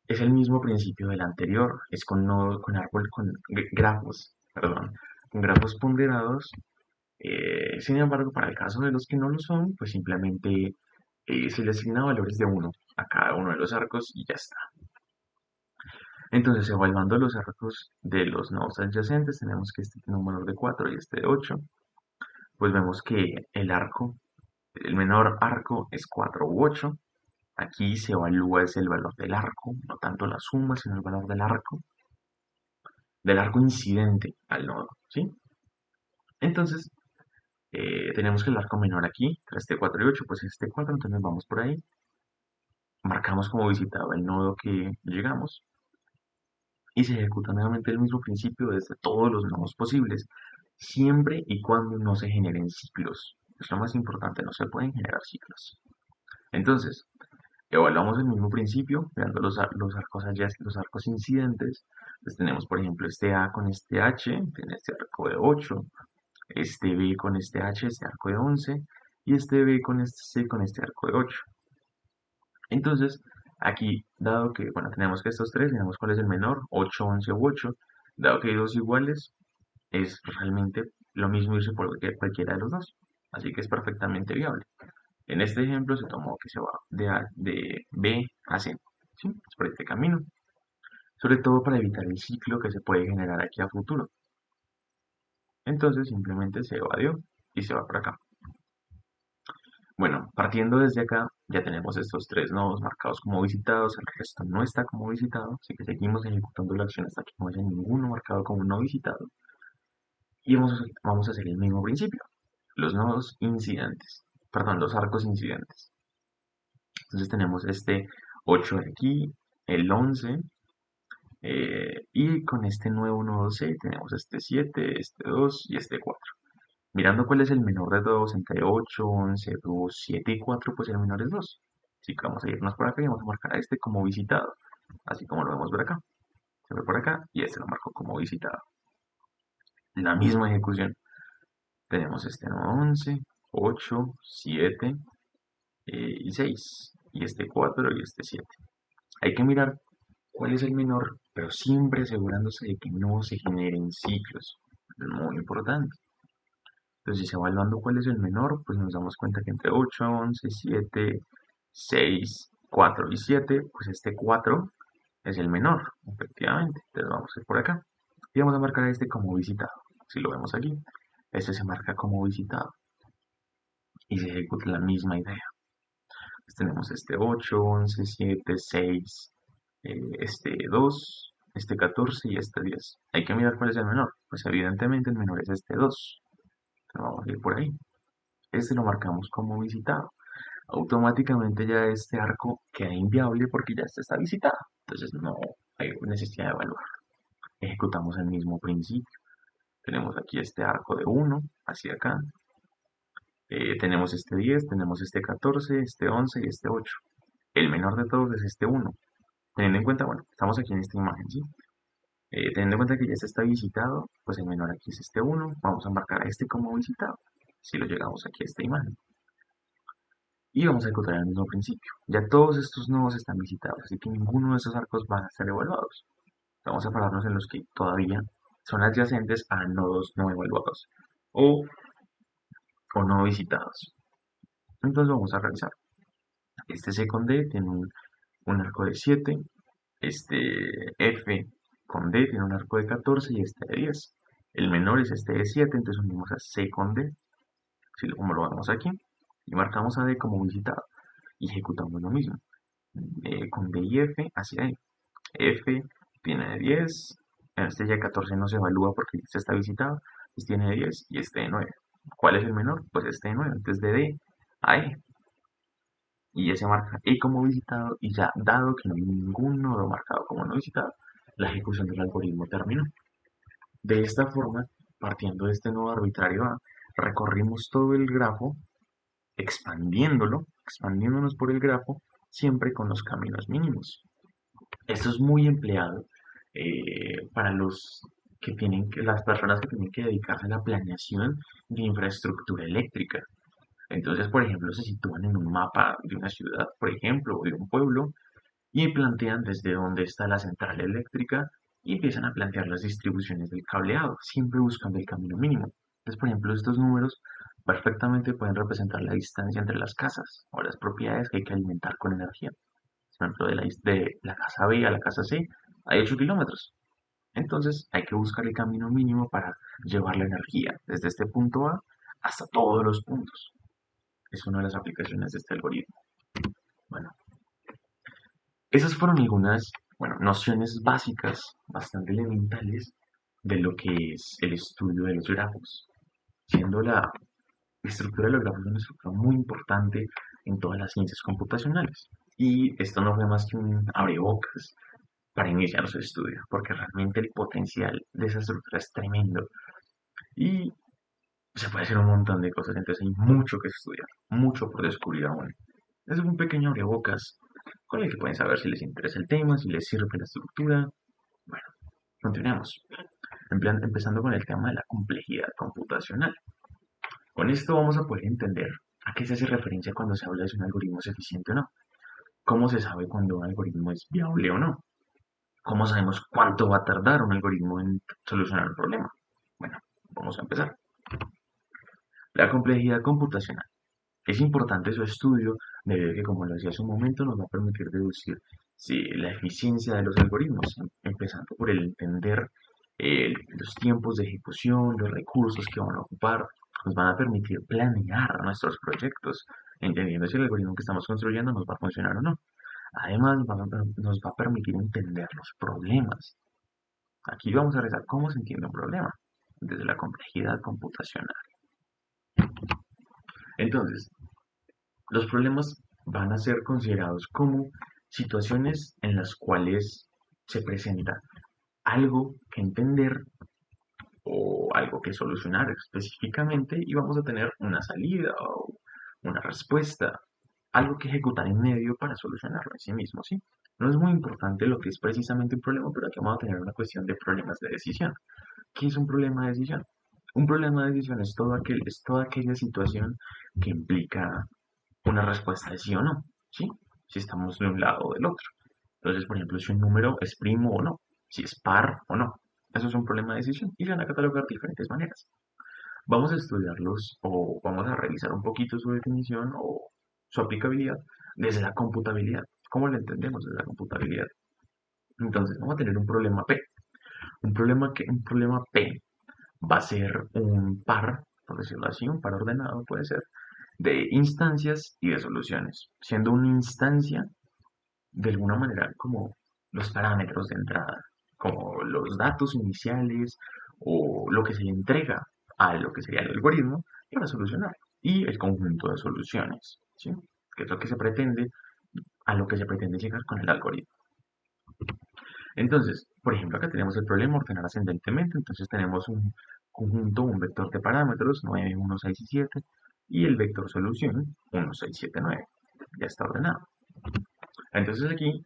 es el mismo principio del anterior, es con nodos, con grafos, perdón, con grafos ponderados. Sin embargo, para el caso de los que no lo son, pues simplemente se le asigna valores de 1 a cada uno de los arcos y ya está. Entonces, evaluando los arcos de los nodos adyacentes, tenemos que este tiene un valor de 4 y este de 8. Pues vemos que el menor arco es 4 u 8. Aquí se evalúa es el valor del arco, no tanto la suma, sino el valor del arco incidente al nodo, ¿sí? Entonces, tenemos que el arco menor aquí, este 4 y 8, pues este 4, entonces vamos por ahí, marcamos como visitado el nodo que llegamos, y se ejecuta nuevamente el mismo principio desde todos los nodos posibles, siempre y cuando no se generen ciclos. Es lo más importante, no se pueden generar ciclos. Entonces, evaluamos el mismo principio, mirando los arcos allá, los arcos incidentes. Pues tenemos, por ejemplo, este A con este H, tiene este arco de 8, este B con este H, este arco de 11, y este B con este C con este arco de 8. Entonces, aquí, dado que, bueno, tenemos que estos tres, tenemos cuál es el menor, 8, 11 u 8, dado que hay dos iguales, es realmente lo mismo irse por cualquiera de los dos, así que es perfectamente viable. En este ejemplo se tomó que se va de B a C, ¿sí? Es por este camino, sobre todo para evitar el ciclo que se puede generar aquí a futuro. Entonces simplemente se evadió y se va por acá. Bueno, partiendo desde acá, ya tenemos estos tres nodos marcados como visitados, el resto no está como visitado, así que seguimos ejecutando la acción hasta que no haya ninguno marcado como no visitado. Y vamos a hacer el mismo principio, los nodos incidentes, perdón, los arcos incidentes. Entonces tenemos este 8 de aquí, el 11, Y con este nuevo nodo 6 tenemos este 7, este 2 y este 4. Mirando cuál es el menor de todos entre 8, 11, 2, 7 y 4, pues el menor es 2. Así que vamos a irnos por acá y vamos a marcar a este como visitado, así como lo vemos por acá. Se ve por acá y este lo marco como visitado. La misma ejecución. Tenemos este nodo 11, 8, 7 y 6. Y este 4 y este 7. Hay que mirar cuál es el menor, pero siempre asegurándose de que no se generen ciclos. Es muy importante. Entonces, si evaluando cuál es el menor, pues nos damos cuenta que entre 8, 11, 7, 6, 4 y 7, pues este 4 es el menor, efectivamente. Entonces vamos a ir por acá y vamos a marcar a este como visitado. Si lo vemos aquí, este se marca como visitado y se ejecuta la misma idea. Pues tenemos este 8, 11, 7, 6, este 2, este 14 y este 10. Hay que mirar cuál es el menor. Pues evidentemente el menor es este 2. Entonces vamos a ir por ahí. Este lo marcamos como visitado. Automáticamente ya este arco queda inviable porque ya este está visitado. Entonces no hay necesidad de evaluar. Ejecutamos el mismo principio. Tenemos aquí este arco de 1 hacia acá. Tenemos este 10, tenemos este 14, este 11 y este 8. El menor de todos es este 1. Teniendo en cuenta, bueno, estamos aquí en esta imagen, ¿sí? Teniendo en cuenta que ya este está visitado, pues el menor aquí es este 1. Vamos a marcar a este como visitado. Si lo llegamos aquí a esta imagen. Y vamos a ejecutar el mismo principio. Ya todos estos nodos están visitados, así que ninguno de esos arcos van a estar evaluados. Vamos a pararnos en los que todavía son adyacentes a nodos no evaluados o no visitados. Entonces vamos a revisar. Este C con D tiene un arco de 7, este F con D tiene un arco de 14 y este de 10. El menor es este de 7, entonces unimos a C con D, como lo vemos aquí, y marcamos a D como visitado y ejecutamos lo mismo. Con D y F hacia E. F tiene de 10, este ya 14 no se evalúa porque este está visitado, este tiene de 10 y este de 9. ¿Cuál es el menor? Pues este de 9, entonces de D a E. Y ya se marca E como visitado y ya dado que no hay ningún nodo marcado como no visitado, la ejecución del algoritmo terminó. De esta forma, partiendo de este nodo arbitrario A, recorrimos todo el grafo, expandiéndonos por el grafo, siempre con los caminos mínimos. Esto es muy empleado para las personas que tienen que dedicarse a la planeación de infraestructura eléctrica. Entonces, por ejemplo, se sitúan en un mapa de una ciudad, por ejemplo, o de un pueblo, y plantean desde dónde está la central eléctrica y empiezan a plantear las distribuciones del cableado, siempre buscando el camino mínimo. Entonces, por ejemplo, estos números perfectamente pueden representar la distancia entre las casas o las propiedades que hay que alimentar con energía. Por ejemplo, de la casa B a la casa C hay 8 kilómetros. Entonces hay que buscar el camino mínimo para llevar la energía desde este punto A hasta todos los puntos. Es una de las aplicaciones de este algoritmo. Bueno, esas fueron algunas, bueno, nociones básicas, bastante elementales, de lo que es el estudio de los grafos, siendo la estructura de los grafos una estructura muy importante en todas las ciencias computacionales. Y esto no fue más que un abrebocas para iniciar su estudio, porque realmente el potencial de esa estructura es tremendo y se puede hacer un montón de cosas, entonces hay mucho que estudiar, mucho por descubrir aún. Es un pequeño abrebocas con el que pueden saber si les interesa el tema, si les sirve la estructura. Bueno, continuemos. Empezando con el tema de la complejidad computacional. Con esto vamos a poder entender a qué se hace referencia cuando se habla de si un algoritmo es eficiente o no. ¿Cómo se sabe cuando un algoritmo es viable o no? ¿Cómo sabemos cuánto va a tardar un algoritmo en solucionar el problema? Bueno, vamos a empezar. La complejidad computacional. Es importante su estudio debido a que, como lo decía hace un momento, nos va a permitir deducir si la eficiencia de los algoritmos, empezando por el entender los tiempos de ejecución, los recursos que van a ocupar, nos van a permitir planear nuestros proyectos, entendiendo si el algoritmo que estamos construyendo nos va a funcionar o no. Además, nos va a permitir entender los problemas. Aquí vamos a revisar cómo se entiende un problema desde la complejidad computacional. Entonces, los problemas van a ser considerados como situaciones en las cuales se presenta algo que entender o algo que solucionar específicamente y vamos a tener una salida o una respuesta, algo que ejecutar en medio para solucionarlo en sí mismo, ¿sí? No es muy importante lo que es precisamente un problema, pero aquí vamos a tener una cuestión de problemas de decisión. ¿Qué es un problema de decisión? Un problema de decisión es toda aquella situación que implica una respuesta de sí o no, ¿sí? Si estamos de un lado o del otro. Entonces, por ejemplo, si un número es primo o no, si es par o no. Eso es un problema de decisión y se van a catalogar de diferentes maneras. Vamos a estudiarlos o vamos a revisar un poquito su definición o su aplicabilidad desde la computabilidad. ¿Cómo lo entendemos desde la computabilidad? Entonces, vamos a tener un problema P. Un problema P va a ser un par, por decirlo así, un par ordenado puede ser, de instancias y de soluciones, siendo una instancia de alguna manera como los parámetros de entrada, como los datos iniciales o lo que se le entrega a lo que sería el algoritmo para solucionar. Y el conjunto de soluciones, ¿sí? Que es lo que se pretende, a lo que se pretende llegar con el algoritmo. Entonces, por ejemplo, acá tenemos el problema ordenar ascendentemente, entonces tenemos un conjunto, un vector de parámetros 9, 1, 6 y 7 y el vector solución 1, 6, 7, 9. Ya está ordenado. Entonces aquí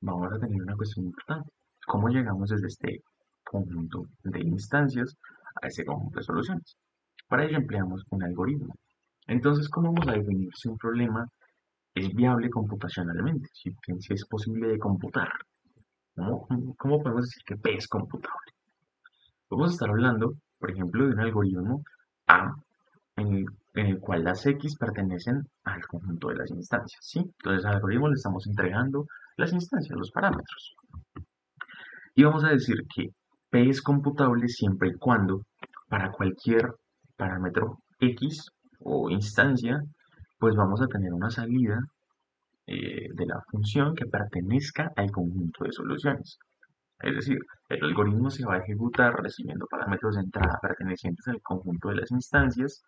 vamos a tener una cuestión importante. ¿Cómo llegamos desde este conjunto de instancias a ese conjunto de soluciones? Para ello empleamos un algoritmo. Entonces, ¿cómo vamos a definir si un problema es viable computacionalmente? Si es posible de computar. ¿Cómo podemos decir que P es computable? Vamos a estar hablando, por ejemplo, de un algoritmo A en el, en el cual las X pertenecen al conjunto de las instancias, ¿sí? Entonces al algoritmo le estamos entregando las instancias, los parámetros. Y vamos a decir que P es computable siempre y cuando para cualquier parámetro X o instancia, pues vamos a tener una salida de la función que pertenezca al conjunto de soluciones. Es decir, el algoritmo se va a ejecutar recibiendo parámetros de entrada pertenecientes al conjunto de las instancias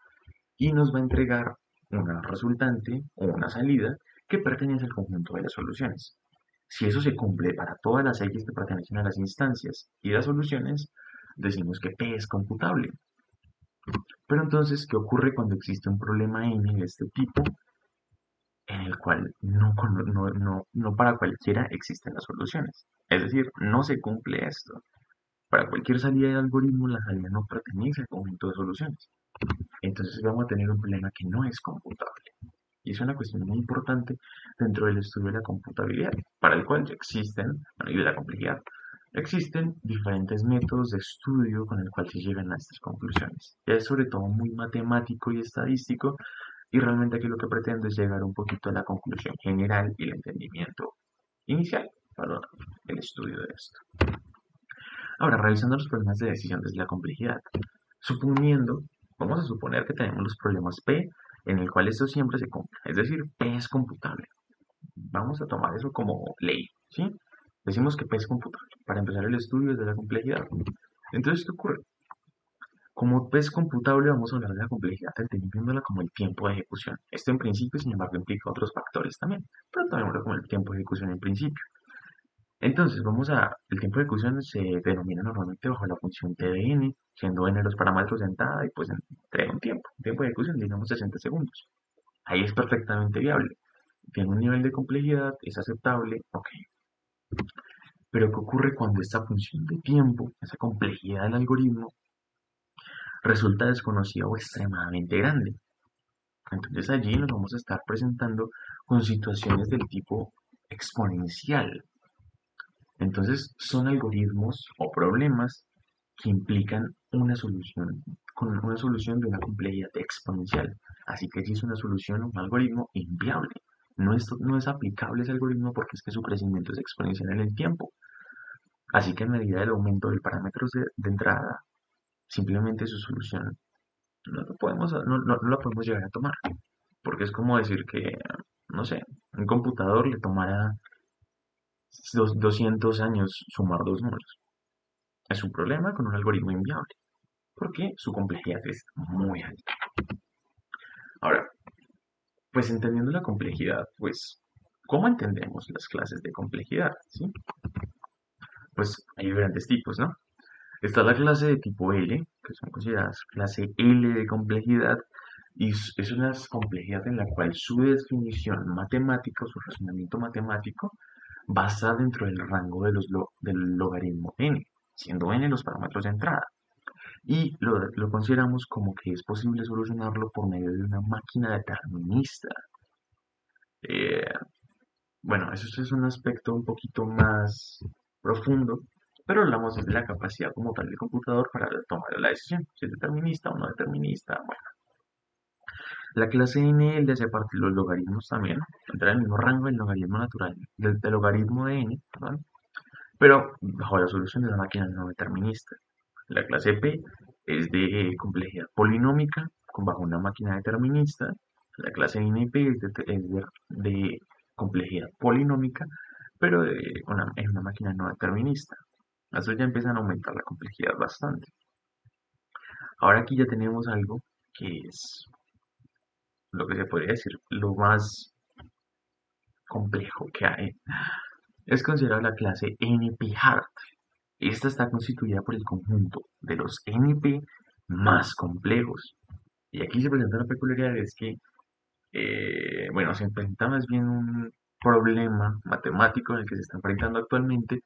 y nos va a entregar una resultante o una salida que pertenece al conjunto de las soluciones. Si eso se cumple para todas las X que pertenecen a las instancias y las soluciones, decimos que P es computable. Pero entonces, ¿qué ocurre cuando existe un problema N de este tipo en el cual no para cualquiera existen las soluciones? Es decir, no se cumple esto. Para cualquier salida del algoritmo, la salida no pertenece al conjunto de soluciones. Entonces vamos a tener un problema que no es computable. Y es una cuestión muy importante dentro del estudio de la computabilidad, para el cual ya existen, bueno, y de la complejidad, existen diferentes métodos de estudio con el cual se llegan a estas conclusiones. Ya es sobre todo muy matemático y estadístico, y realmente aquí lo que pretendo es llegar un poquito a la conclusión general y el entendimiento inicial para el estudio de esto. Ahora, revisando los problemas de decisión desde la complejidad, suponiendo, vamos a suponer que tenemos los problemas P en el cual esto siempre se cumple, es decir, P es computable. Vamos a tomar eso como ley, ¿sí? Decimos que P es computable para empezar el estudio desde la complejidad. Entonces, ¿qué ocurre? Como P es computable, vamos a hablar de la complejidad entendiéndola como el tiempo de ejecución. Esto en principio, sin embargo, implica otros factores también, pero también como el tiempo de ejecución en principio. Entonces, el tiempo de ejecución se denomina normalmente bajo la función T de n, siendo n los parámetros de entrada y pues entrega un tiempo de ejecución, digamos 60 segundos. Ahí es perfectamente viable. Tiene un nivel de complejidad, es aceptable, ok. Pero ¿qué ocurre cuando esta función de tiempo, esa complejidad del algoritmo, resulta desconocida o extremadamente grande? Entonces allí nos vamos a estar presentando con situaciones del tipo exponencial. Entonces son algoritmos o problemas que implican una solución, con una solución de una complejidad exponencial. Así que allí es una solución, un algoritmo inviable. No es aplicable ese algoritmo porque es que su crecimiento es exponencial en el tiempo. Así que a medida del aumento del parámetro de entrada, simplemente su solución no la podemos llegar a tomar. Porque es como decir que, no sé, un computador le tomará 200 años sumar dos números. Es un problema con un algoritmo inviable, porque su complejidad es muy alta. Ahora, pues entendiendo la complejidad, pues, ¿cómo entendemos las clases de complejidad? ¿Sí? pues hay diferentes tipos, ¿no? Está la clase de tipo L, que son consideradas clase L de complejidad, y es una complejidad en la cual su definición matemática, su razonamiento matemático, basa dentro del rango del logaritmo n, siendo n los parámetros de entrada. Y lo consideramos como que es posible solucionarlo por medio de una máquina determinista. Eh, bueno, eso es un aspecto un poquito más profundo, pero hablamos de la capacidad como tal del computador para tomar la decisión, si es determinista o no determinista. Bueno, la clase N le hace parte de los logaritmos también, entra en el mismo rango del logaritmo natural, del logaritmo de N, perdón, pero bajo la solución de la máquina no determinista. La clase P es de complejidad polinómica bajo una máquina determinista. La clase NP es de complejidad polinómica, pero en una máquina no determinista. Eso ya empiezan a aumentar la complejidad bastante. Ahora aquí ya tenemos algo que es lo que se podría decir lo más complejo que hay. Es considerada la clase NP-hard. Esta está constituida por el conjunto de los NP más complejos. Y aquí se presenta una peculiaridad, es que, bueno, se enfrenta más bien un problema matemático en el que se está enfrentando actualmente,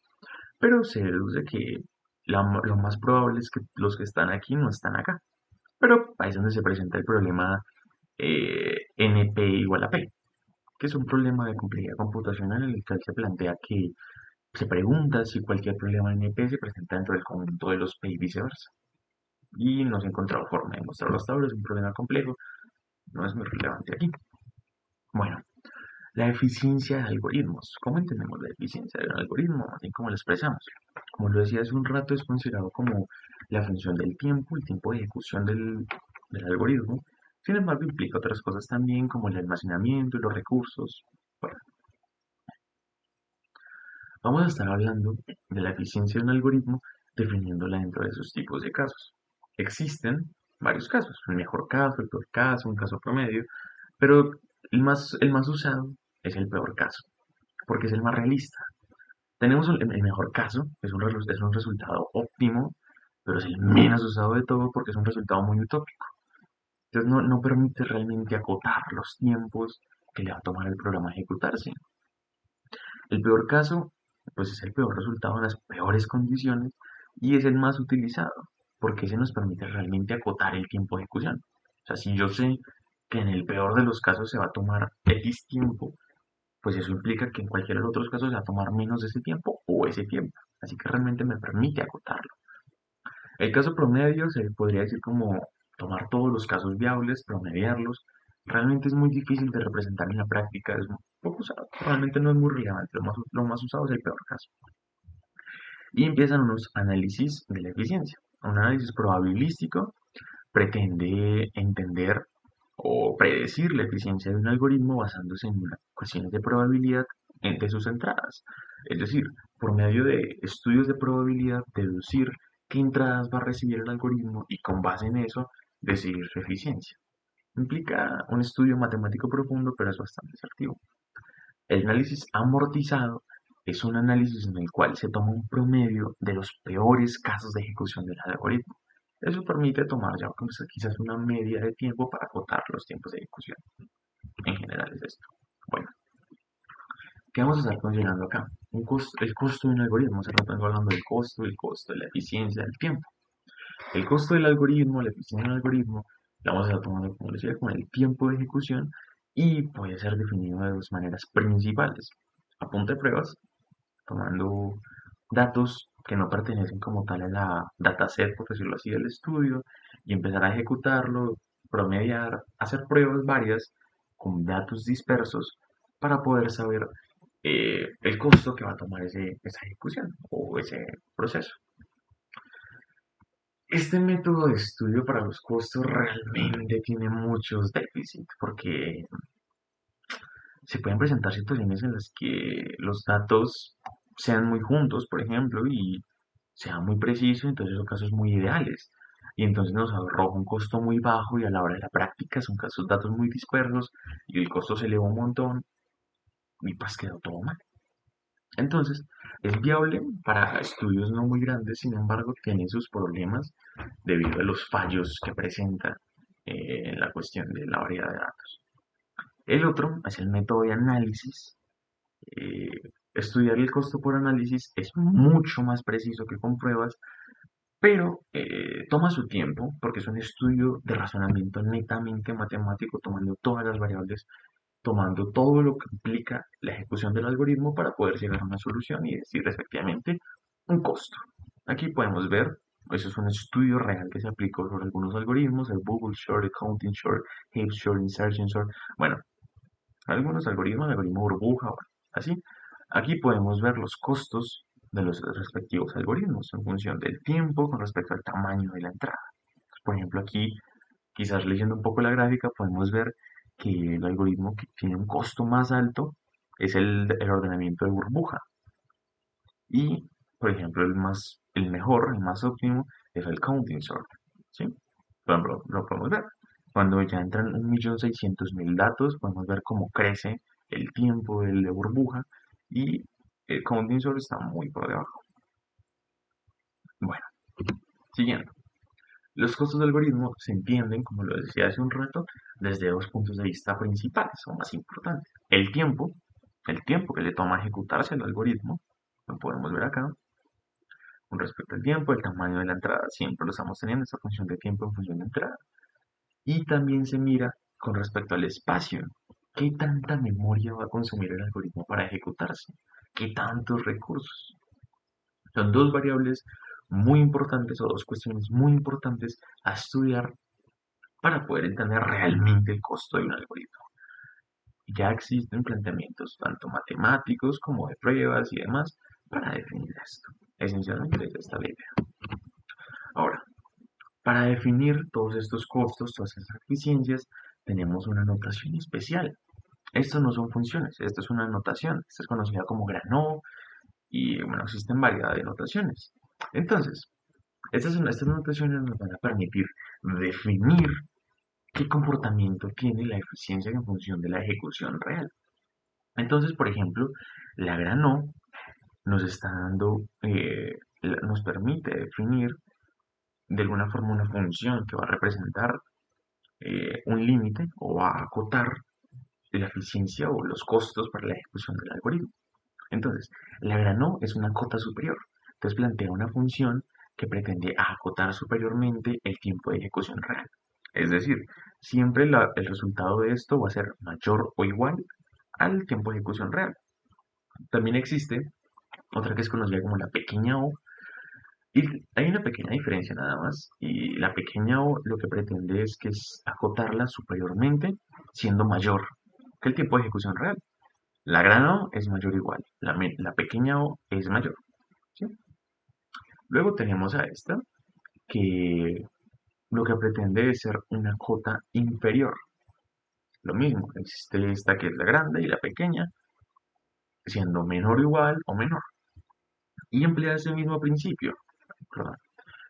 pero se deduce que lo más probable es que los que están aquí no están acá. Pero ahí es donde se presenta el problema NP igual a P, que es un problema de complejidad computacional en el que se plantea que se pregunta si cualquier problema NP se presenta dentro del conjunto de los P y viceversa. Y no se ha encontrado forma de mostrarlo hasta ahora, es un problema complejo, no es muy relevante aquí. Bueno, la eficiencia de algoritmos. ¿Cómo entendemos la eficiencia de un algoritmo? Así como lo expresamos. Como lo decía hace un rato, es considerado como la función del tiempo, el tiempo de ejecución del algoritmo. Sin embargo, implica otras cosas también, como el almacenamiento y los recursos. Bueno, vamos a estar hablando de la eficiencia de un algoritmo definiéndola dentro de sus tipos de casos. Existen varios casos, el mejor caso, el peor caso, un caso promedio, pero el más usado es el peor caso, porque es el más realista. Tenemos el mejor caso, es un resultado óptimo, pero es el menos usado de todo porque es un resultado muy utópico. Entonces no permite realmente acotar los tiempos que le va a tomar el programa a ejecutarse. El peor caso, pues es el peor resultado en las peores condiciones y es el más utilizado, porque ese nos permite realmente acotar el tiempo de ejecución. O sea, si yo sé que en el peor de los casos se va a tomar X tiempo, pues eso implica que en cualquiera de los otros casos se va a tomar menos de ese tiempo o ese tiempo. Así que realmente me permite acotarlo. El caso promedio se podría decir como tomar todos los casos viables, promediarlos. Realmente es muy difícil de representar en la práctica, es poco usado, realmente no es muy relevante, lo más usado es el peor caso. Y empiezan unos análisis de la eficiencia. Un análisis probabilístico pretende entender o predecir la eficiencia de un algoritmo basándose en cuestiones de probabilidad entre sus entradas. Es decir, por medio de estudios de probabilidad, deducir qué entradas va a recibir el algoritmo y con base en eso decidir su eficiencia. Implica un estudio matemático profundo, pero es bastante asertivo. El análisis amortizado es un análisis en el cual se toma un promedio de los peores casos de ejecución del algoritmo. Eso permite tomar ya quizás una media de tiempo para acotar los tiempos de ejecución. En general es esto. Bueno, ¿qué vamos a estar considerando acá? El costo de un algoritmo. Hace rato vengo hablando del costo, de la eficiencia, del tiempo. El costo del algoritmo, la eficiencia del algoritmo, la vamos a estar tomando, como les decía, con el tiempo de ejecución y puede ser definido de dos maneras principales. A punta de pruebas, tomando datos que no pertenecen como tal a la dataset, por decirlo así, del estudio, y empezar a ejecutarlo, promediar, hacer pruebas varias con datos dispersos para poder saber el costo que va a tomar esa ejecución o ese proceso. Este método de estudio para los costos realmente tiene muchos déficits porque se pueden presentar situaciones en las que los datos sean muy juntos, por ejemplo, y sea muy preciso, entonces son casos muy ideales. Y entonces nos arroja un costo muy bajo y a la hora de la práctica son casos datos muy dispersos y el costo se eleva un montón y pues quedó todo mal. Entonces, Es viable para estudios no muy grandes, sin embargo, tiene sus problemas debido a los fallos que presenta en la cuestión de la variedad de datos. El otro es el método de análisis. Eh, Estudiar el costo por análisis es mucho más preciso que con pruebas, pero toma su tiempo porque es un estudio de razonamiento netamente matemático, tomando todas las variables, tomando todo lo que implica la ejecución del algoritmo para poder llegar a una solución y decir respectivamente un costo. Aquí podemos ver, eso es un estudio real que se aplicó sobre algunos algoritmos, el Bubble Short, el Counting Short, Heap Short, Insertion Short, bueno, algunos algoritmos, el algoritmo burbuja, bueno, así. Aquí podemos ver los costos de los respectivos algoritmos en función del tiempo con respecto al tamaño de la entrada. Por ejemplo, aquí, quizás leyendo un poco la gráfica, podemos ver que el algoritmo que tiene un costo más alto es el ordenamiento de burbuja. Y, por ejemplo, el mejor, el más óptimo, es el counting sort. ¿Sí? Por ejemplo, lo podemos ver. Cuando ya entran 1.600.000 datos, podemos ver cómo crece el tiempo de burbuja y el counting sort está muy por debajo. Bueno, siguiendo. Los costos de algoritmo se entienden, como lo decía hace un rato, desde dos puntos de vista principales o más importantes. El tiempo que le toma ejecutarse el algoritmo, lo podemos ver acá, con respecto al tiempo, el tamaño de la entrada, siempre lo estamos teniendo, esa función de tiempo en función de entrada. Y también se mira con respecto al espacio, qué tanta memoria va a consumir el algoritmo para ejecutarse, qué tantos recursos. Son dos variables muy importantes o dos cuestiones muy importantes a estudiar para poder entender realmente el costo de un algoritmo. Ya existen planteamientos tanto matemáticos como de pruebas y demás para definir esto. Esencialmente es esta la idea. Ahora, para definir todos estos costos, todas estas eficiencias, tenemos una notación especial. Estas no son funciones, esto es una notación. Esta es conocida como Granow y bueno, existen variedad de notaciones. Entonces, estas notaciones nos van a permitir definir qué comportamiento tiene la eficiencia en función de la ejecución real. Entonces, por ejemplo, la Granow nos está dando, nos permite definir de alguna forma una función que va a representar un límite o va a acotar la eficiencia o los costos para la ejecución del algoritmo. Entonces, la Granow es una cota superior. Entonces plantea una función que pretende acotar superiormente el tiempo de ejecución real. Es decir, siempre el resultado de esto va a ser mayor o igual al tiempo de ejecución real. También existe otra que es conocida como la pequeña o, y hay una pequeña diferencia nada más, y la pequeña o lo que pretende es que es acotarla superiormente siendo mayor que el tiempo de ejecución real. La gran O es mayor o igual, la pequeña O es mayor. ¿Sí? Luego tenemos a esta, que lo que pretende es ser una cota inferior. Lo mismo, existe esta que es la grande y la pequeña, siendo menor o igual o menor. Y emplea ese mismo principio, perdón,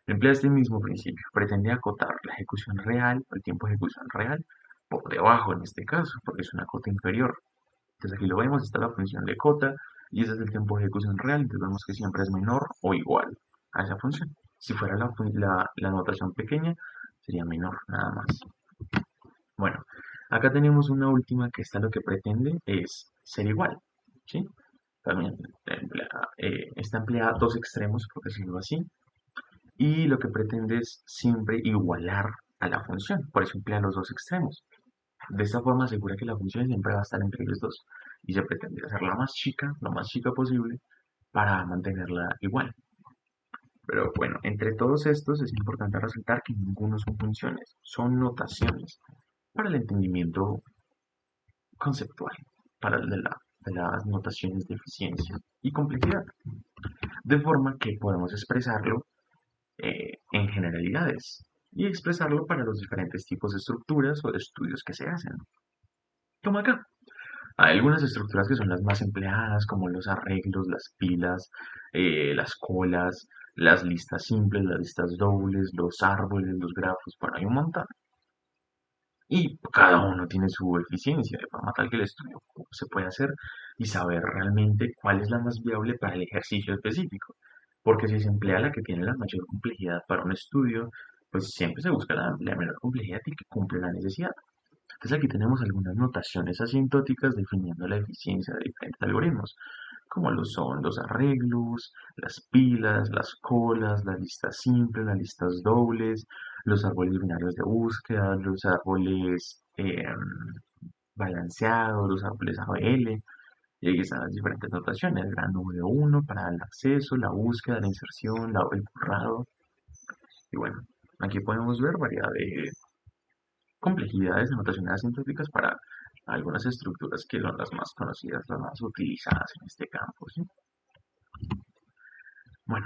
emplea este mismo principio, pretende acotar la ejecución real, o el tiempo de ejecución real, por debajo en este caso, porque es una cota inferior. Entonces aquí lo vemos, está la función de cota, y ese es el tiempo de ejecución real, entonces vemos que siempre es menor o igual a esa función. Si fuera la notación pequeña, sería menor, nada más. Bueno, acá tenemos una última que está lo que pretende es ser igual, ¿sí? También está empleada dos extremos, por decirlo así, y lo que pretende es siempre igualar a la función, por eso emplea los dos extremos. De esta forma asegura que la función siempre va a estar entre ellos dos y se pretende hacerla más chica, lo más chica posible, para mantenerla igual. Pero bueno, entre todos estos es importante resaltar que ninguno son funciones, son notaciones para el entendimiento conceptual, para de las notaciones de eficiencia y complejidad, de forma que podemos expresarlo en generalidades y expresarlo para los diferentes tipos de estructuras o de estudios que se hacen. Toma acá. Hay algunas estructuras que son las más empleadas, como los arreglos, las pilas, las colas, las listas simples, las listas dobles, los árboles, los grafos, bueno, hay un montón. y cada uno tiene su eficiencia, de forma tal que el estudio se puede hacer y saber realmente cuál es la más viable para el ejercicio específico. Porque si se emplea la que tiene la mayor complejidad para un estudio, pues siempre se busca la menor complejidad y que cumple la necesidad. Entonces aquí tenemos algunas notaciones asintóticas definiendo la eficiencia de diferentes algoritmos, como lo son los arreglos, las pilas, las colas, las listas simples, las listas dobles, los árboles binarios de búsqueda, los árboles balanceados, los árboles ABL. Y ahí están las diferentes notaciones, la número uno para el acceso, la búsqueda, la inserción, el borrado. Y bueno, aquí podemos ver variedad de complejidades de notaciones asintóticas para algunas estructuras que son las más conocidas, las más utilizadas en este campo, ¿sí? Bueno,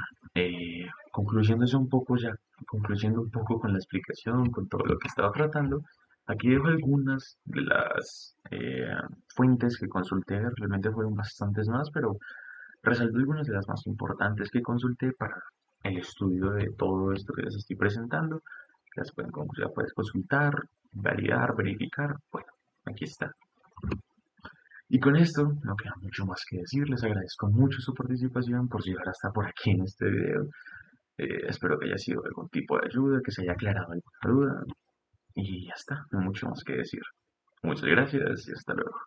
concluyéndose un poco ya, concluyendo un poco con la explicación, con todo lo que estaba tratando, aquí dejo algunas de las fuentes que consulté, realmente fueron bastantes más, pero resalto algunas de las más importantes que consulté para el estudio de todo esto que les estoy presentando. Ya puedes consultar, validar, verificar. Bueno, aquí está. Y con esto no queda mucho más que decir. Les agradezco mucho su participación por llegar hasta por aquí en este video. Espero que haya sido de algún tipo de ayuda, que se haya aclarado alguna duda. Y ya está, no hay mucho más que decir. Muchas gracias y hasta luego.